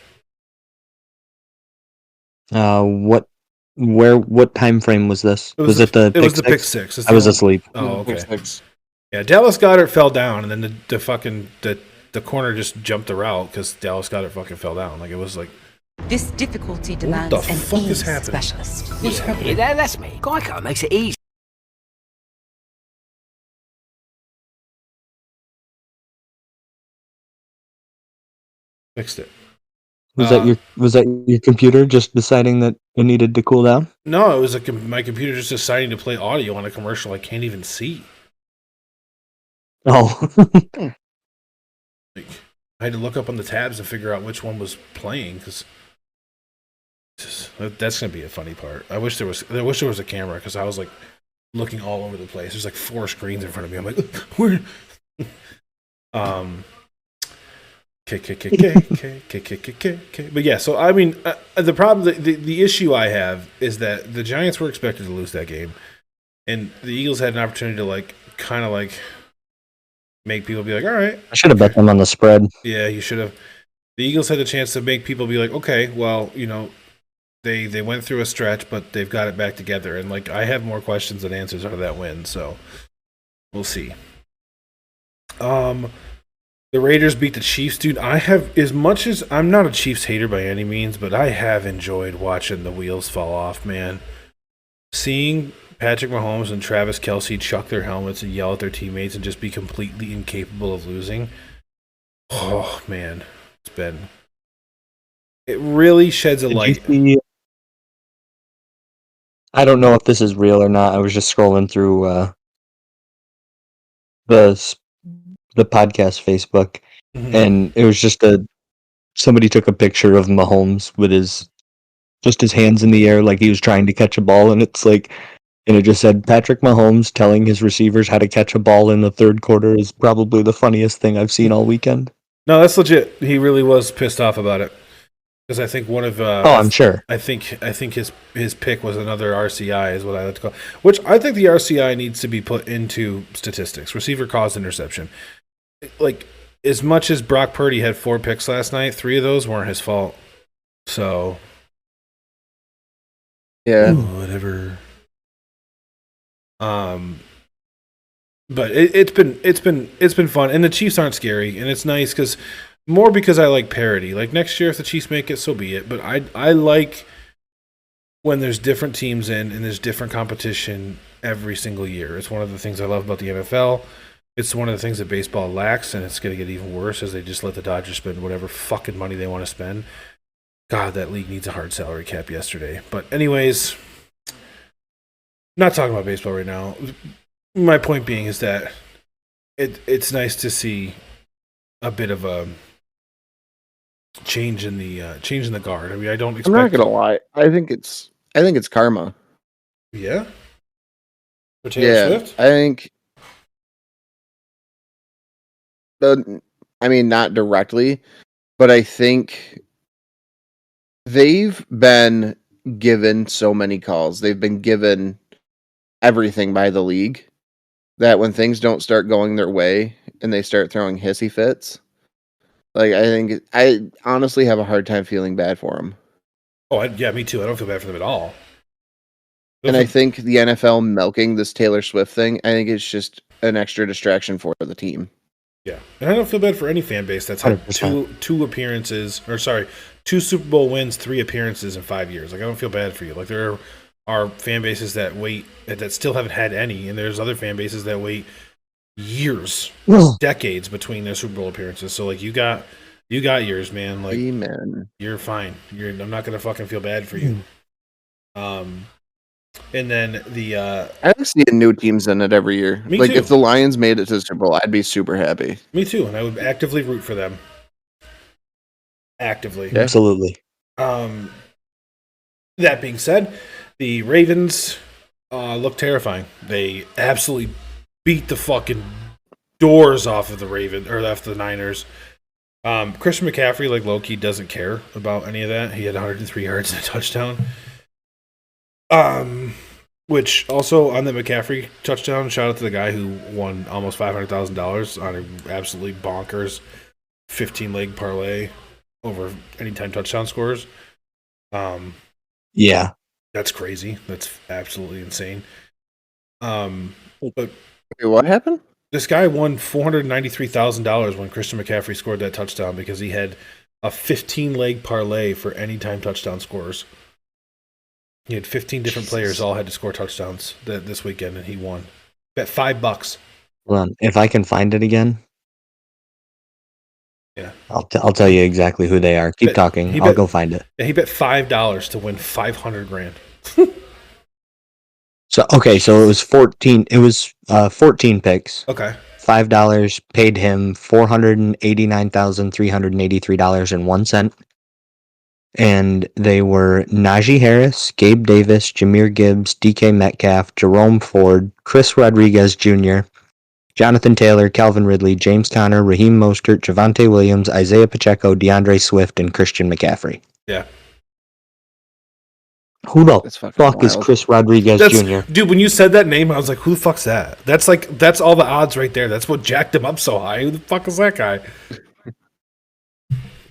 S3: What time frame was this?
S1: It was the pick six. It's
S3: I was
S1: the
S3: asleep.
S1: Oh, okay.
S2: Pick six.
S1: Yeah, Dallas Goedert fell down, and then the corner just jumped the route because Dallas Goedert fucking fell down. Like it was like,
S4: This difficulty demands
S1: the
S4: an
S1: fuck is
S4: ease
S1: happening?
S4: specialist.
S1: what's happening?
S5: That's me. Geico makes it easy.
S1: Fixed it.
S3: Was that your computer just deciding that it needed to cool down?
S1: No, it was my computer just deciding to play audio on a commercial I can't even see.
S3: Oh.
S1: Like, I had to look up on the tabs and figure out which one was playing because that's gonna be a funny part. I wish there was a camera because I was like looking all over the place. There's like 4 screens in front of me. I'm like, where? But yeah, so I mean, the problem, the issue I have is that the Giants were expected to lose that game, and the Eagles had an opportunity to like kind of like make people be like, all right,
S3: I should have bet them on the spread.
S1: yeah, you should have. The Eagles had a chance to make people be like, okay, well, you know, they went through a stretch, but they've got it back together, and like I have more questions than answers out of that win, so we'll see. The Raiders beat the Chiefs, dude. I have, as much as I'm not a Chiefs hater by any means, but I have enjoyed watching the wheels fall off, man. Seeing Patrick Mahomes and Travis Kelce chuck their helmets and yell at their teammates and just be completely incapable of losing. Oh man, it really sheds a
S3: Did you
S1: light.
S3: see? I don't know if this is real or not. I was just scrolling through the s- the podcast Facebook,
S1: Mhm.
S3: and it was just somebody took a picture of Mahomes with his hands in the air like he was trying to catch a ball, and it just said Patrick Mahomes telling his receivers how to catch a ball in the third quarter is probably the funniest thing I've seen all weekend.
S1: No, that's legit. He really was pissed off about it because I think one of
S3: Oh, I'm sure.
S1: I think his pick was another RCI is what I like to call, which I think the RCI needs to be put into statistics. Receiver caused interception. Like as much as Brock Purdy had 4 picks last night, 3 of those weren't his fault. So
S2: Yeah.
S1: whatever. But it's been fun, and the Chiefs aren't scary, and it's nice because I like parity. Like next year, if the Chiefs make it, so be it. But I like when there's different teams in and there's different competition every single year. It's one of the things I love about the NFL. It's one of the things that baseball lacks, and it's going to get even worse as they just let the Dodgers spend whatever fucking money they want to spend. God, that league needs a hard salary cap yesterday. But anyways, not talking about baseball right now. My point being is that it's nice to see a bit of a change in the guard. I mean, I don't expect.
S2: I'm not gonna lie. I think it's karma.
S1: Yeah. For Taylor
S2: Yeah,
S1: Swift.
S2: I think. I mean, not directly, but I think they've been given so many calls. They've been given everything by the league that when things don't start going their way and they start throwing hissy fits, like I honestly have a hard time feeling bad for them.
S1: Oh, yeah, me too. I don't feel bad for them at all.
S2: And I think the NFL milking this Taylor Swift thing, I think it's just an extra distraction for the team.
S1: Yeah, and I don't feel bad for any fan base that's had
S3: 100%.
S1: two appearances, or sorry, 2 Super Bowl wins, 3 appearances in 5 years. Like I don't feel bad for you. Like there are fan bases that wait that still haven't had any, and there's other fan bases that wait years, decades between their Super Bowl appearances. So like you got yours, man. Like
S2: Amen.
S1: you're fine. I'm not gonna fucking feel bad for you. And then the
S2: I like seeing new teams in it every year.
S1: Me
S2: Like
S1: too.
S2: if the Lions made it to the Super Bowl, I'd be super happy.
S1: me too, and I would actively root for them. Actively.
S2: Yeah.
S3: Absolutely.
S1: That being said, the Ravens look terrifying. They absolutely beat the fucking doors off of the Niners. Christian McCaffrey, like low-key, doesn't care about any of that. He had 103 yards and a touchdown. Which also on the McCaffrey touchdown, shout out to the guy who won almost $500,000 on an absolutely bonkers 15-leg parlay over anytime touchdown scores.
S3: Yeah.
S1: That's crazy. That's absolutely insane. But
S2: Wait, what happened?
S1: this guy won $493,000 when Christian McCaffrey scored that touchdown because he had a 15-leg parlay for anytime touchdown scores. He had 15 different players all had to score touchdowns this weekend, and he won. Bet $5.
S3: Hold on. If I can find it again,
S1: Yeah.
S3: I'll tell you exactly who they are. Keep
S1: Bet-
S3: talking.
S1: he
S3: I'll
S1: bet-
S3: go find it.
S1: Yeah, he bet $5 to win $500,000.
S3: So it was 14. It was 14 picks.
S1: Okay.
S3: $5 paid him $489,383.01. And they were Najee Harris, Gabe Davis, Jameer Gibbs, DK Metcalf, Jerome Ford, Chris Rodriguez Jr., Jonathan Taylor, Calvin Ridley, James Conner, Raheem Mostert, Javonte Williams, Isaiah Pacheco, DeAndre Swift, and Christian McCaffrey.
S1: Yeah.
S3: Who the
S2: That's fucking
S3: fuck is
S2: wild.
S3: Chris Rodriguez Jr.?
S1: Dude, when you said that name, I was like, who the fuck's that? That's all the odds right there. That's what jacked him up so high. Who the fuck is that guy?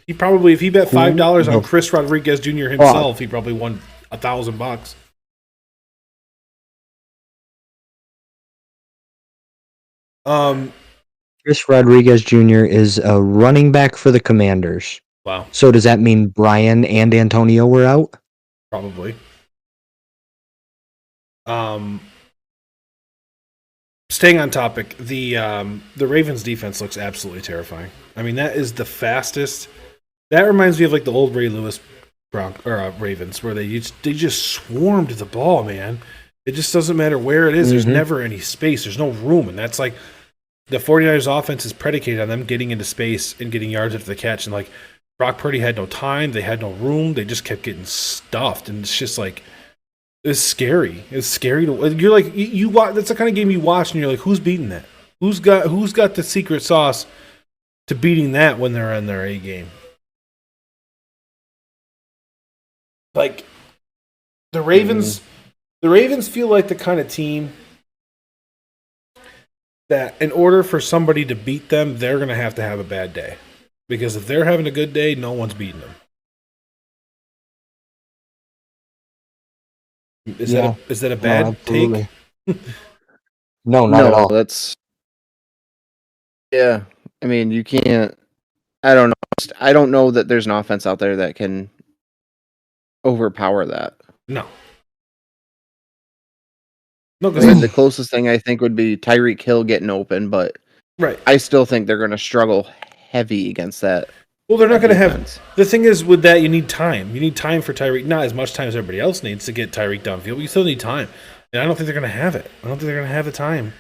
S1: He probably, if he bet $5 on Chris Rodriguez Jr. himself, he probably won $1,000.
S3: Chris Rodriguez Jr. is a running back for the Commanders.
S1: Wow,
S3: So does that mean Brian and Antonio were out?
S1: probably. Staying on topic, the Ravens defense looks absolutely terrifying. I mean, that is the fastest. That reminds me of like the old Ray Lewis Ravens, where they just swarmed the ball, man. It just doesn't matter where it is. There's never any space. There's no room, and that's like the 49ers offense is predicated on them getting into space and getting yards after the catch. And like Brock Purdy had no time, they had no room. They just kept getting stuffed, and it's just like. It's scary. It's scary to. You're like you watch. That's the kind of game you watch, and you're like, who's beating that? Who's got the secret sauce to beating that when they're on their A game? Like the Ravens, the Ravens feel like the kind of team that in order for somebody to beat them, they're going to have a bad day. Because if they're having a good day, no one's beating them. Is that a bad take?
S3: No, not at all.
S2: That's yeah. I mean, you can't. I don't know. I don't know that there's an offense out there that can overpower that.
S1: No.
S2: I mean, the closest thing I think would be Tyreek Hill getting open, but
S1: right.
S2: I still think they're going to struggle heavy against that.
S1: Well, they're not going to have. The thing is, with that, you need time. You need time for Tyreek. Not as much time as everybody else needs to get Tyreek downfield, but you still need time. And I don't think they're going to have it. I don't think they're going to have the time.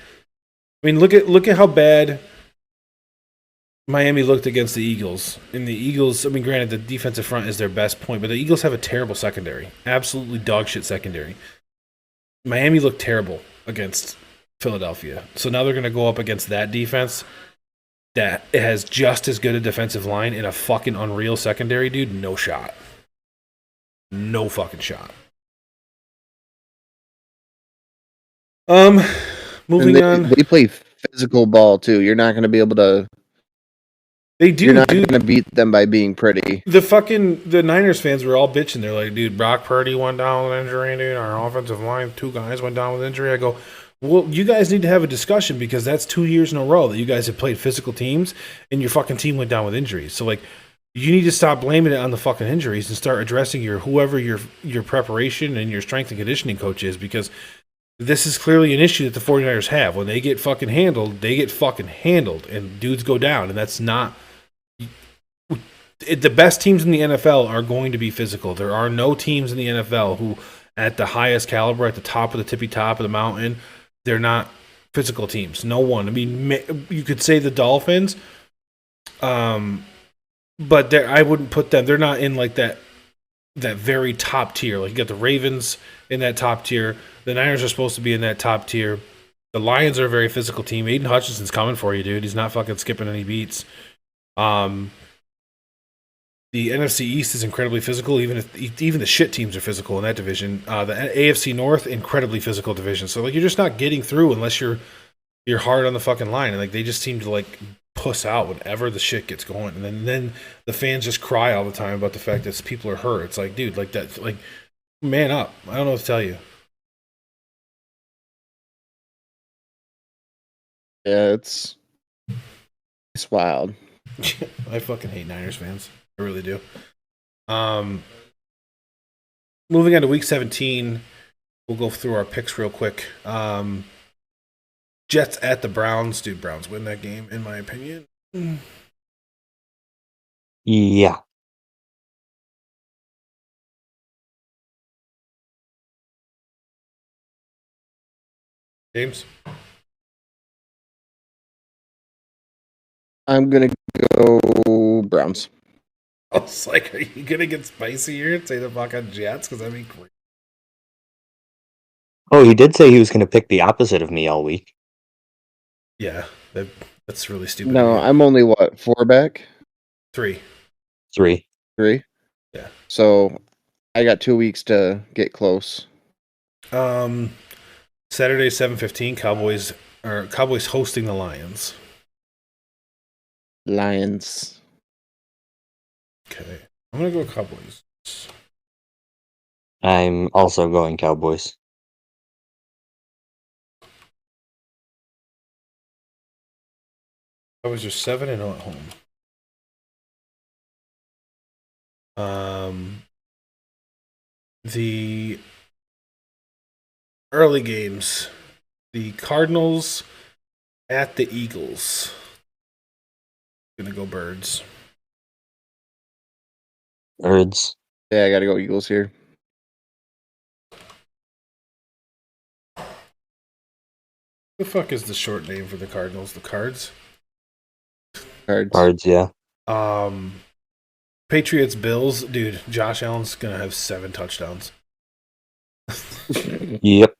S1: I mean, look at how bad Miami looked against the Eagles. And the Eagles, I mean, granted, the defensive front is their best point, but the Eagles have a terrible secondary. Absolutely dog shit secondary. Miami looked terrible against Philadelphia. So now they're going to go up against that defense that has just as good a defensive line and a fucking unreal secondary, dude. No shot. No fucking shot. Moving on.
S2: They play physical ball too. You're not going to be able to.
S1: They do.
S2: You're not going to beat them by being pretty.
S1: The Niners fans were all bitching. They're like, dude, Brock Purdy went down with injury, dude. Our offensive line, 2 guys went down with injury. I go, well, you guys need to have a discussion because that's 2 years in a row that you guys have played physical teams and your fucking team went down with injuries. So, like, you need to stop blaming it on the fucking injuries and start addressing whoever your preparation and your strength and conditioning coach is, because this is clearly an issue that the 49ers have. When they get fucking handled, they get fucking handled and dudes go down. And that's not... The best teams in the NFL are going to be physical. There are no teams in the NFL who, at the highest caliber, at the top of the tippy top of the mountain, they're not physical teams. No one. I mean, you could say the Dolphins, but I wouldn't put them. They're not in like that very top tier. Like you got the Ravens in that top tier. The Niners are supposed to be in that top tier. The Lions are a very physical team. Aiden Hutchinson's coming for you, dude. He's not fucking skipping any beats. The NFC East is incredibly physical. Even the shit teams are physical in that division. The AFC North, incredibly physical division. So like you're just not getting through unless you're hard on the fucking line. And like they just seem to like puss out whenever the shit gets going. And then the fans just cry all the time about the fact that people are hurt. It's like, dude, like that, like man up. I don't know what to tell you.
S2: Yeah, it's wild.
S1: I fucking hate Niners fans. I really do. Moving on to week 17, we'll go through our picks real quick. Jets at the Browns. Dude, Browns win that game, in my opinion.
S3: Yeah.
S1: James?
S2: I'm going to go Browns.
S1: I was like, are you going to get spicy here and say the fucking Jets? Because that'd be great.
S3: Oh, he did say he was going to pick the opposite of me all week.
S1: Yeah, that's really stupid.
S2: No, I'm only, 4 back?
S1: 3.
S3: 3.
S2: 3?
S1: Yeah.
S2: So, I got 2 weeks to get close.
S1: Saturday, 7:15, Cowboys hosting the Lions.
S2: Lions.
S1: Okay. I'm going to go Cowboys.
S3: I'm also going Cowboys.
S1: I was just 7-0 at home. The early games, the Cardinals at the Eagles. Gonna go Birds.
S3: Birds.
S2: Yeah, I got to go Eagles here.
S1: The fuck is the short name for the Cardinals? The Cards.
S2: Cards.
S3: Birds, yeah.
S1: Patriots Bills, dude. Josh Allen's gonna have 7 touchdowns.
S3: Yep.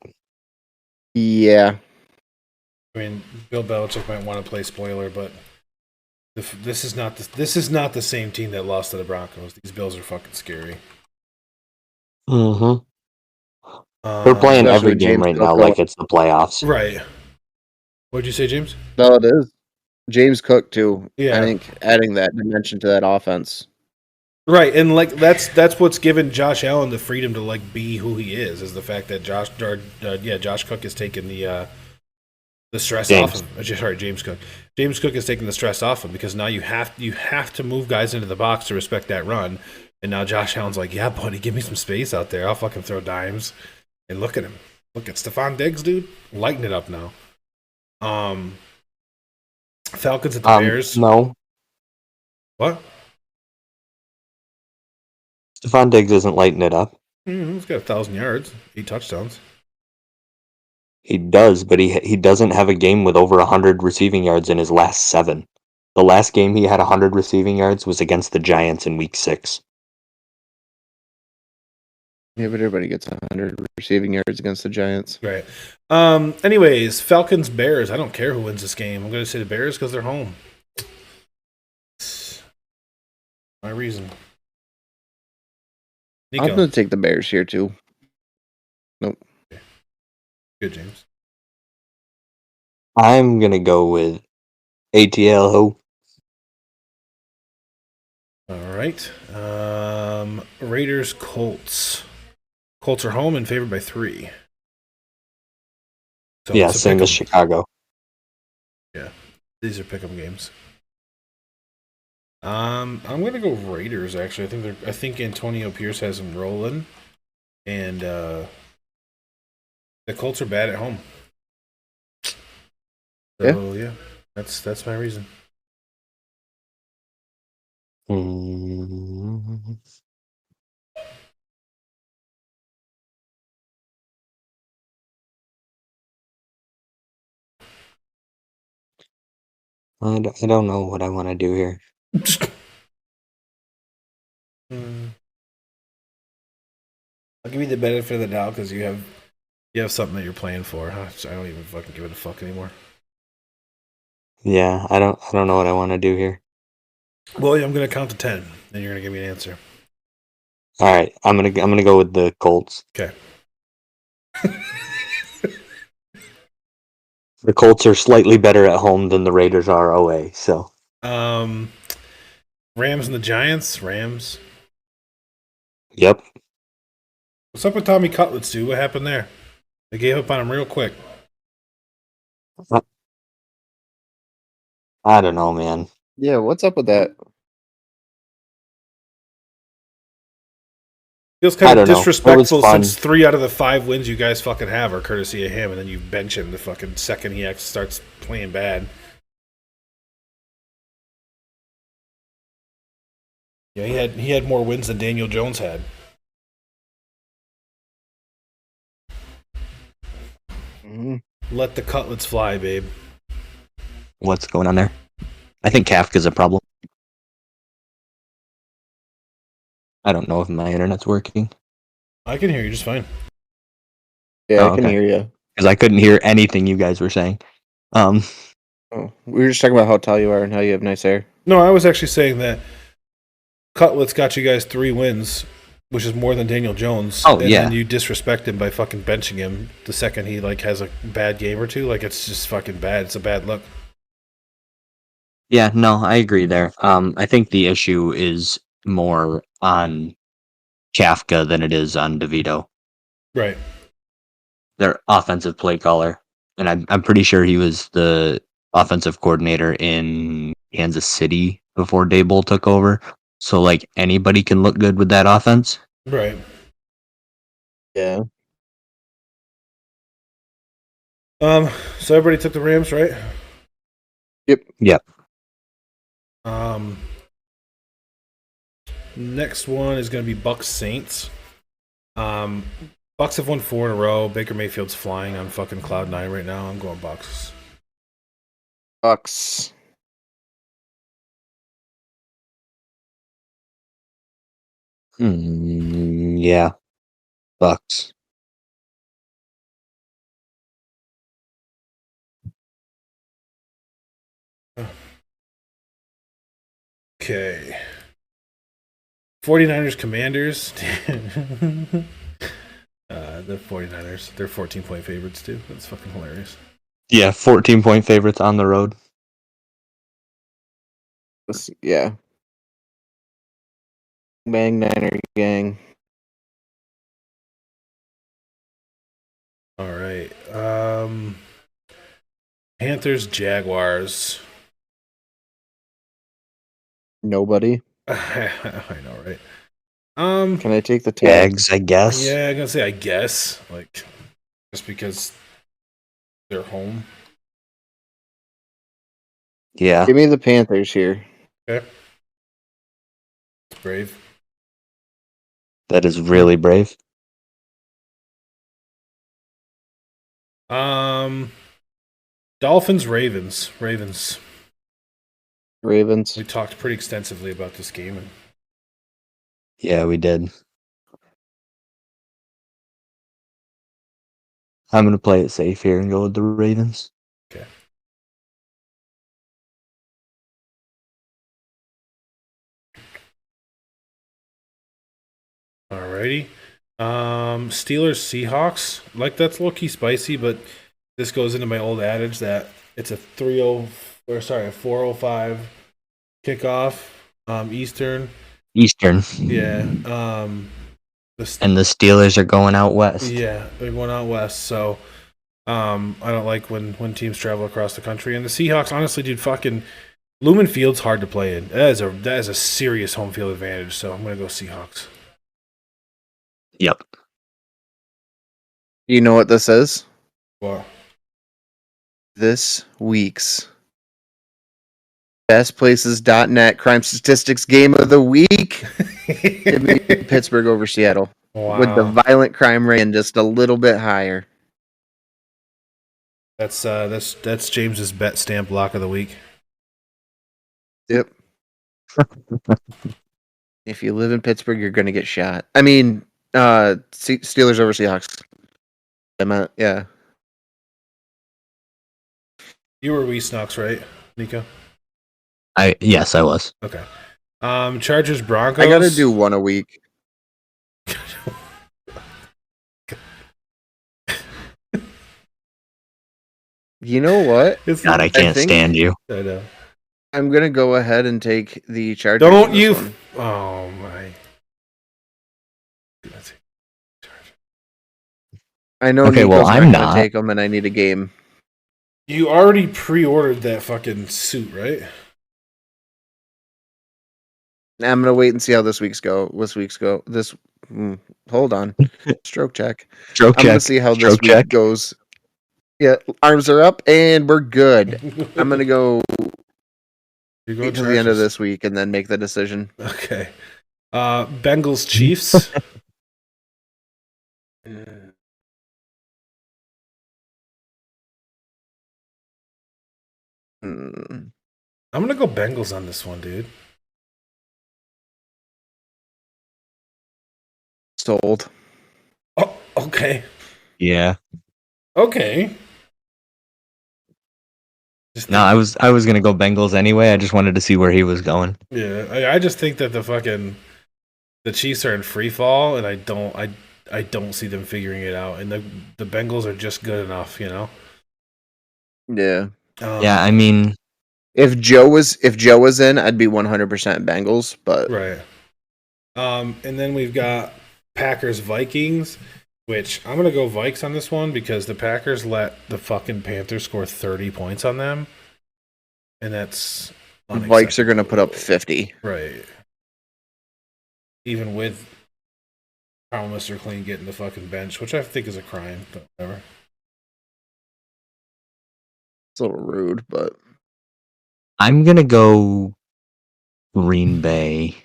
S2: Yeah.
S1: I mean, Bill Belichick might want to play spoiler, but this is not the same team that lost to the Broncos. These Bills are fucking scary.
S3: Mm-hmm. They're playing
S2: Especially
S3: every
S2: with
S3: game
S2: James
S3: right
S2: Cook
S3: now
S2: going-
S3: like it's the playoffs.
S1: Right. What'd you say, James?
S2: No, it is. James Cook too.
S1: Yeah.
S2: I think adding that dimension to that offense.
S1: Right, and like that's what's given Josh Allen the freedom to like be who he is the fact that Josh Cook has taken the stress off him. Sorry, James Cook. James Cook is taking the stress off him because now you have to move guys into the box to respect that run. And now Josh Allen's like, yeah, buddy, give me some space out there. I'll fucking throw dimes. And look at him. Look at Stephon Diggs, dude. Lighting it up now. Falcons at the Bears.
S3: No.
S1: What?
S3: Stephon Diggs isn't lighting it up.
S1: He's got 1,000 yards, 8 touchdowns.
S3: He does, but he doesn't have a game with over 100 receiving yards in his last 7. The last game he had 100 receiving yards was against the Giants in Week 6.
S2: Yeah, but everybody gets 100 receiving yards against the Giants.
S1: Right. Anyways, Falcons Bears. I don't care who wins this game. I'm going to say the Bears because they're home. It's my reason. Nico.
S2: I'm going to take the Bears here too. Nope.
S1: Good, James.
S3: I'm gonna go with ATL.
S1: All right. Raiders Colts. Colts are home and favored by 3. So
S3: Yeah,
S1: it's a
S3: same
S1: pick 'em.
S3: as Chicago.
S1: Yeah, these are pick'em games. I'm gonna go Raiders. Actually, I think Antonio Pierce has them rolling, and the Colts are bad at home. So yeah, that's my reason.
S3: Mm. I don't know what I want to do here.
S1: I'll give you the benefit of the doubt because you have something that you're playing for. So I don't even fucking give it a fuck anymore.
S3: Yeah, I don't know what I want to do here.
S1: Well, I'm gonna count to 10, and you're gonna give me an answer.
S3: All right, I'm gonna go with the Colts.
S1: Okay.
S3: The Colts are slightly better at home than the Raiders are away. So
S1: Rams and the Giants. Rams.
S3: yep.
S1: What's up with Tommy Cutlets, dude? What happened there? They gave up on him real quick.
S3: I don't know, man.
S2: Yeah, what's up with that?
S1: Feels
S3: I
S1: kind of
S3: don't know. It was
S1: disrespectful
S3: fun.
S1: since 3 out of the 5 wins you guys fucking have are courtesy of him, and then you bench him the fucking second he starts playing bad. Yeah, he had more wins than Daniel Jones had.
S2: Mm-hmm.
S1: Let the cutlets fly, babe.
S3: What's going on there? I think Kafka's a problem. I don't know if my internet's working
S1: I can hear you just fine.
S2: Yeah,
S3: Oh,
S2: I can
S3: okay.
S2: hear you.
S3: because I couldn't hear anything you guys were saying.
S2: Oh, we were just talking about how tall you are and how you have nice hair.
S1: No, I was actually saying that Cutlets got you guys 3 wins, which is more than Daniel Jones.
S3: Oh,
S1: and
S3: yeah.
S1: then you disrespect him by fucking benching him the second he like has a bad game or two. Like it's just fucking bad. It's a bad look.
S3: Yeah, no, I agree there. I think the issue is more on Kafka than it is on DeVito.
S1: Right.
S3: Their offensive play caller, and I'm pretty sure he was the offensive coordinator in Kansas City before Daboll took over. So like anybody can look good with that offense.
S1: Right.
S2: Yeah.
S1: So everybody took the Rams, right?
S3: Yep.
S1: Um, next one is going to be Bucks Saints. Bucks have won 4 in a row. Baker Mayfield's flying on fucking cloud 9 right now. I'm going Bucks.
S2: Bucks.
S3: Yeah. Bucks.
S1: Okay. 49ers Commanders. The 49ers, they're 14-point favorites too. That's fucking hilarious.
S3: Yeah, 14-point favorites on the road.
S2: Yeah. Bang Niner gang.
S1: All right. Panthers Jaguars.
S2: Nobody.
S1: I know, right?
S2: Can I take the tag?
S3: Jags, I guess.
S1: Yeah, I'm gonna say I guess, like, just because they're home.
S3: Yeah.
S2: Give me the Panthers here.
S1: Okay. It's brave.
S3: That is really brave.
S1: Dolphins Ravens. Ravens.
S2: Ravens.
S1: We talked pretty extensively about this game, and
S3: Yeah, we did. I'm going to play it safe here and go with the Ravens.
S1: okay. Alrighty. Steelers Seahawks. Like, that's low key spicy, but this goes into my old adage that it's a 4:05 kickoff. Eastern.
S3: Eastern.
S1: Yeah.
S3: And the Steelers are going out west.
S1: Yeah, they're going out west. So, I don't like when teams travel across the country. And the Seahawks, honestly, dude, fucking Lumen Field's hard to play in. That is a serious home field advantage. So I'm gonna go Seahawks.
S3: Yep.
S2: You know what this is?
S1: Wow.
S2: This week's bestplaces.net crime statistics game of the week. Give me Pittsburgh over Seattle.
S1: Wow.
S2: With the violent crime rate just a little bit higher.
S1: That's James's bet stamp block of the week.
S2: Yep. If you live in Pittsburgh, you're going to get shot. I mean, Steelers over Seahawks. I meant, yeah.
S1: You were Snox, right, Nico?
S3: Yes, I was.
S1: Okay. Chargers Broncos.
S2: I got to do one a week. You know what?
S3: God, I can't stand you.
S1: I know.
S2: I'm going to go ahead and take the Chargers.
S1: Don't you? Oh my.
S2: I know.
S3: Okay,
S2: Nico's
S3: well, I'm
S2: not going
S3: not.
S2: to take them, and I need a game.
S1: You already pre-ordered that fucking suit, right?
S2: I'm going to wait and see how this week's go. Hold on. Stroke check.
S3: Stroke
S2: I'm going to
S3: check.
S2: see how this
S3: Stroke
S2: week
S3: check.
S2: goes. Yeah, arms are up, and we're good. I'm going to go
S1: You're
S2: wait till the end of this week and then make the decision.
S1: Okay. Bengals Chiefs.
S2: Mm,
S1: I'm gonna go Bengals on this one, dude.
S2: Sold.
S1: Oh, okay.
S3: Yeah.
S1: Okay.
S3: No, I was gonna go Bengals anyway. I just wanted to see where he was going.
S1: Yeah, I just think that the Chiefs are in free fall, and I don't see them figuring it out. And the Bengals are just good enough, you know.
S2: Yeah.
S3: Yeah, I mean,
S2: If Joe was in, I'd be 100% Bengals, but
S1: right. And then we've got Packers Vikings, which I'm gonna go Vikes on this one because the Packers let the fucking Panthers score 30 points on them, and that's
S2: Vikes are going to put up 50.
S1: Right. Even with Carl Mr. Clean getting the fucking bench, which I think is a crime, but whatever.
S2: It's a little rude, but
S3: I'm gonna go Green Bay.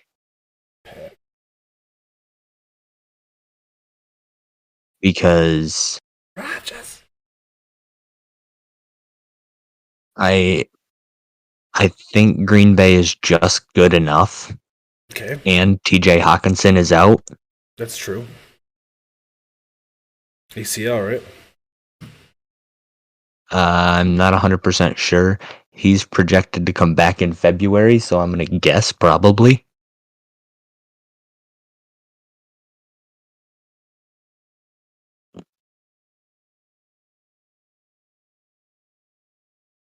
S3: Because
S1: Rogers.
S3: I think Green Bay is just good enough.
S1: Okay,
S3: And TJ Hawkinson is out.
S1: that's true. ACL, right?
S3: I'm not 100% sure. He's projected to come back in February, so I'm going to guess probably.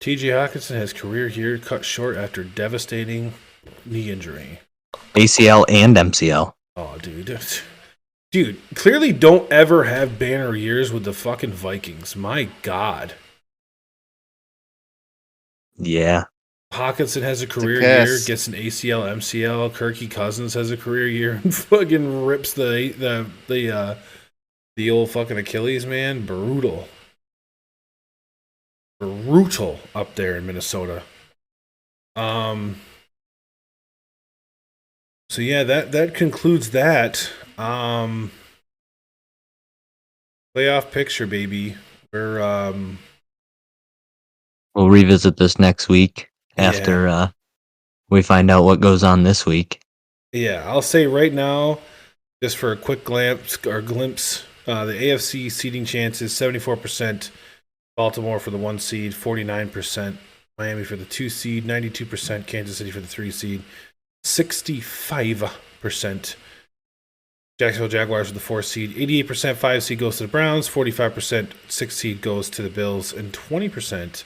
S1: TJ Hawkinson has career year cut short after devastating knee injury.
S3: ACL and MCL.
S1: Oh, dude. Dude, clearly don't ever have banner years with the fucking Vikings. My God.
S3: Yeah.
S1: Hawkinson has a career
S2: kiss.
S1: year, gets an ACL, MCL. Kirky Cousins has a career year and fucking rips the old fucking Achilles, man. Brutal. Brutal up there in Minnesota. So yeah, that concludes that. Playoff picture, baby. We're
S3: We'll revisit this next week after we find out what goes on this week.
S1: yeah, I'll say right now, just for a quick glimpse, the AFC seeding chances 74%, Baltimore for the 1 seed, 49%, Miami for the 2 seed, 92%, Kansas City for the 3 seed, 65%. Jacksonville Jaguars for the 4 seed, 88% 5 seed goes to the Browns, 45% 6 seed goes to the Bills, and 20%,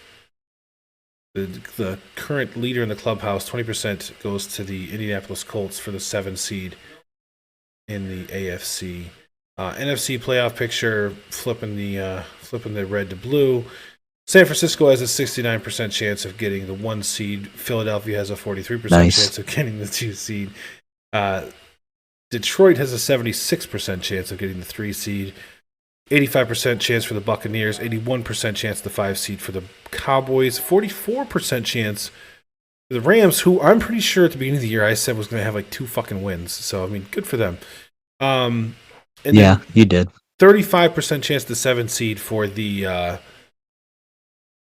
S1: the current leader in the clubhouse, 20% goes to the Indianapolis Colts for the 7 seed in the AFC. NFC playoff picture, flipping the red to blue. San Francisco has a 69% chance of getting the 1 seed. Philadelphia has a 43% chance of getting the 2 seed. Detroit has a 76% chance of getting the 3 seed. 85% chance for the Buccaneers. 81% chance the 5 seed for the Cowboys. 44% chance for the Rams, who I'm pretty sure at the beginning of the year I said was going to have like 2 fucking wins. So, I mean, good for them. And
S3: yeah, you did.
S1: 35% chance the 7 seed for the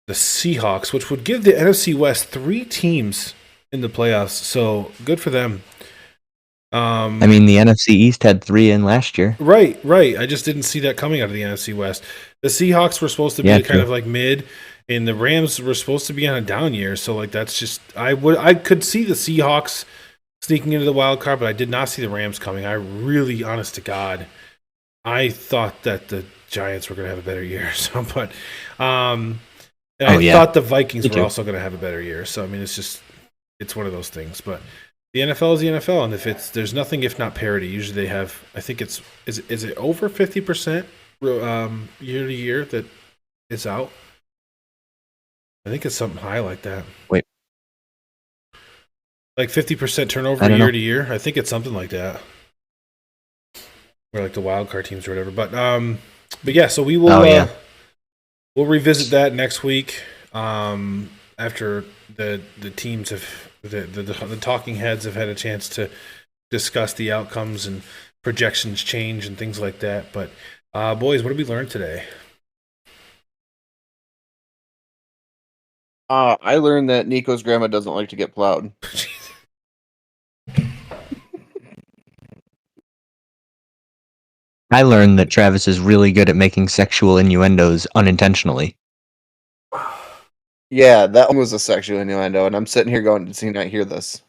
S1: Seahawks, which would give the NFC West 3 teams in the playoffs. So good for them.
S3: I mean, the NFC East had 3 in last year.
S1: Right. I just didn't see that coming out of the NFC West. The Seahawks were supposed to be kind of like mid, and the Rams were supposed to be on a down year. So like that's just I could see the Seahawks sneaking into the wild card, but I did not see the Rams coming. I really, honest to God, I thought that the Giants were going to have a better year. So, but I thought the Vikings were also going to have a better year. So I mean, it's one of those things. But the NFL is the NFL, and there's nothing if not parity. Usually they have. I think is it over 50% year to year that is out. I think it's something high like that.
S3: Wait,
S1: like 50% turnover year to year. I think it's something like that. Or like the wild card teams or whatever. But yeah. So we will. We'll revisit that next week. After the teams have the talking heads have had a chance to discuss the outcomes and projections change and things like that. But boys, what did we learn today?
S2: I learned that Nico's grandma doesn't like to get plowed.
S3: I learned that Travis is really good at making sexual innuendos unintentionally.
S2: Yeah, that one was a sexual innuendo, and I'm sitting here going, does he not hear this?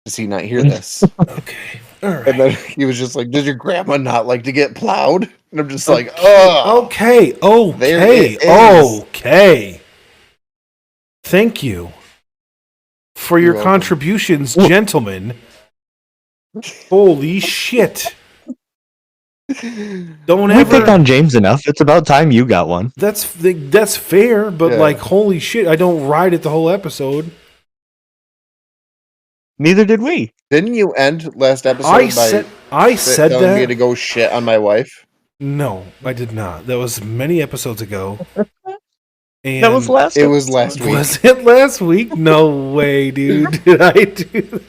S2: Does he not hear this?
S1: Okay. All right.
S2: And then he was just like, does your grandma not like to get plowed? And I'm just like, oh.
S1: Okay. Thank you for your contributions, gentlemen. Holy shit. Don't
S3: we
S1: ever
S3: pick on James enough. It's about time you got one.
S1: That's fair, but like, holy shit, I don't ride it the whole episode.
S3: Neither did we.
S2: Didn't you end last episode
S1: I said
S2: telling me to
S1: that.
S2: go shit on my wife?
S1: No, I did not. That was many episodes ago. And
S3: That was last.
S2: It was
S3: episode.
S2: last week.
S1: Was it last week? No way, dude. Did I do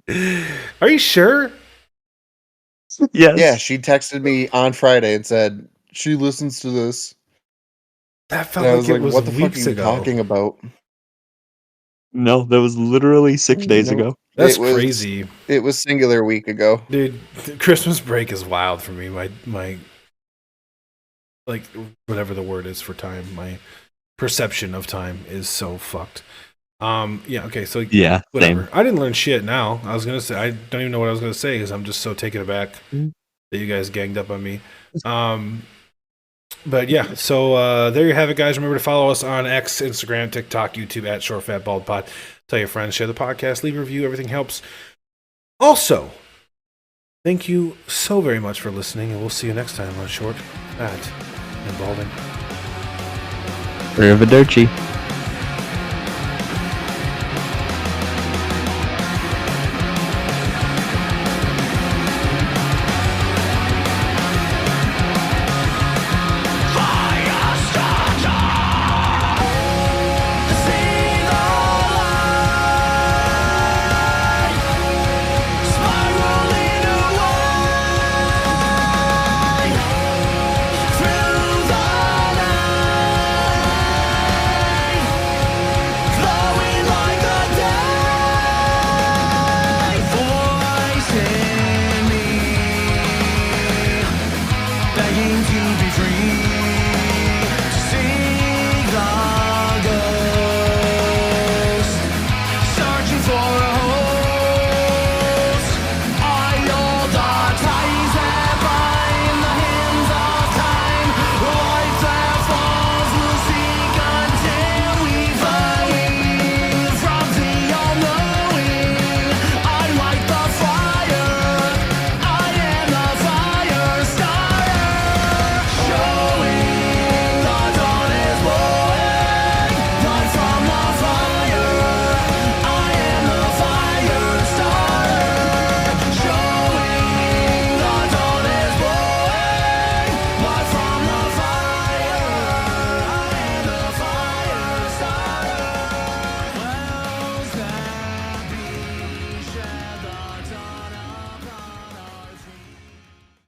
S1: that? Are you sure?
S3: Yes.
S2: Yeah, she texted me on Friday and said she listens to this.
S1: That felt
S2: And I
S1: like
S2: was
S1: it
S2: like,
S1: was
S2: "What the fuck are
S1: weeks
S2: you
S1: ago.
S2: talking about?"
S3: No, that was literally 6 days
S2: No.
S3: ago.
S1: That's
S2: It was-
S1: crazy.
S2: It was singular week ago.
S1: Dude, Christmas break is wild for me. My like whatever the word is for time, my perception of time is so fucked. Yeah, okay, so
S3: Yeah,
S1: whatever.
S3: same.
S1: I didn't learn shit now. I was gonna say I don't even know what I was gonna say because I'm just so taken aback
S3: Mm.
S1: that you guys ganged up on me. But yeah, so there you have it, guys. Remember to follow us on X, Instagram, TikTok, YouTube at ShortFatBaldPod. Tell your friends, share the podcast, leave a review. Everything helps. Also, thank you so very much for listening, and we'll see you next time on Short, Fat, and Balding.
S3: Arrivederci.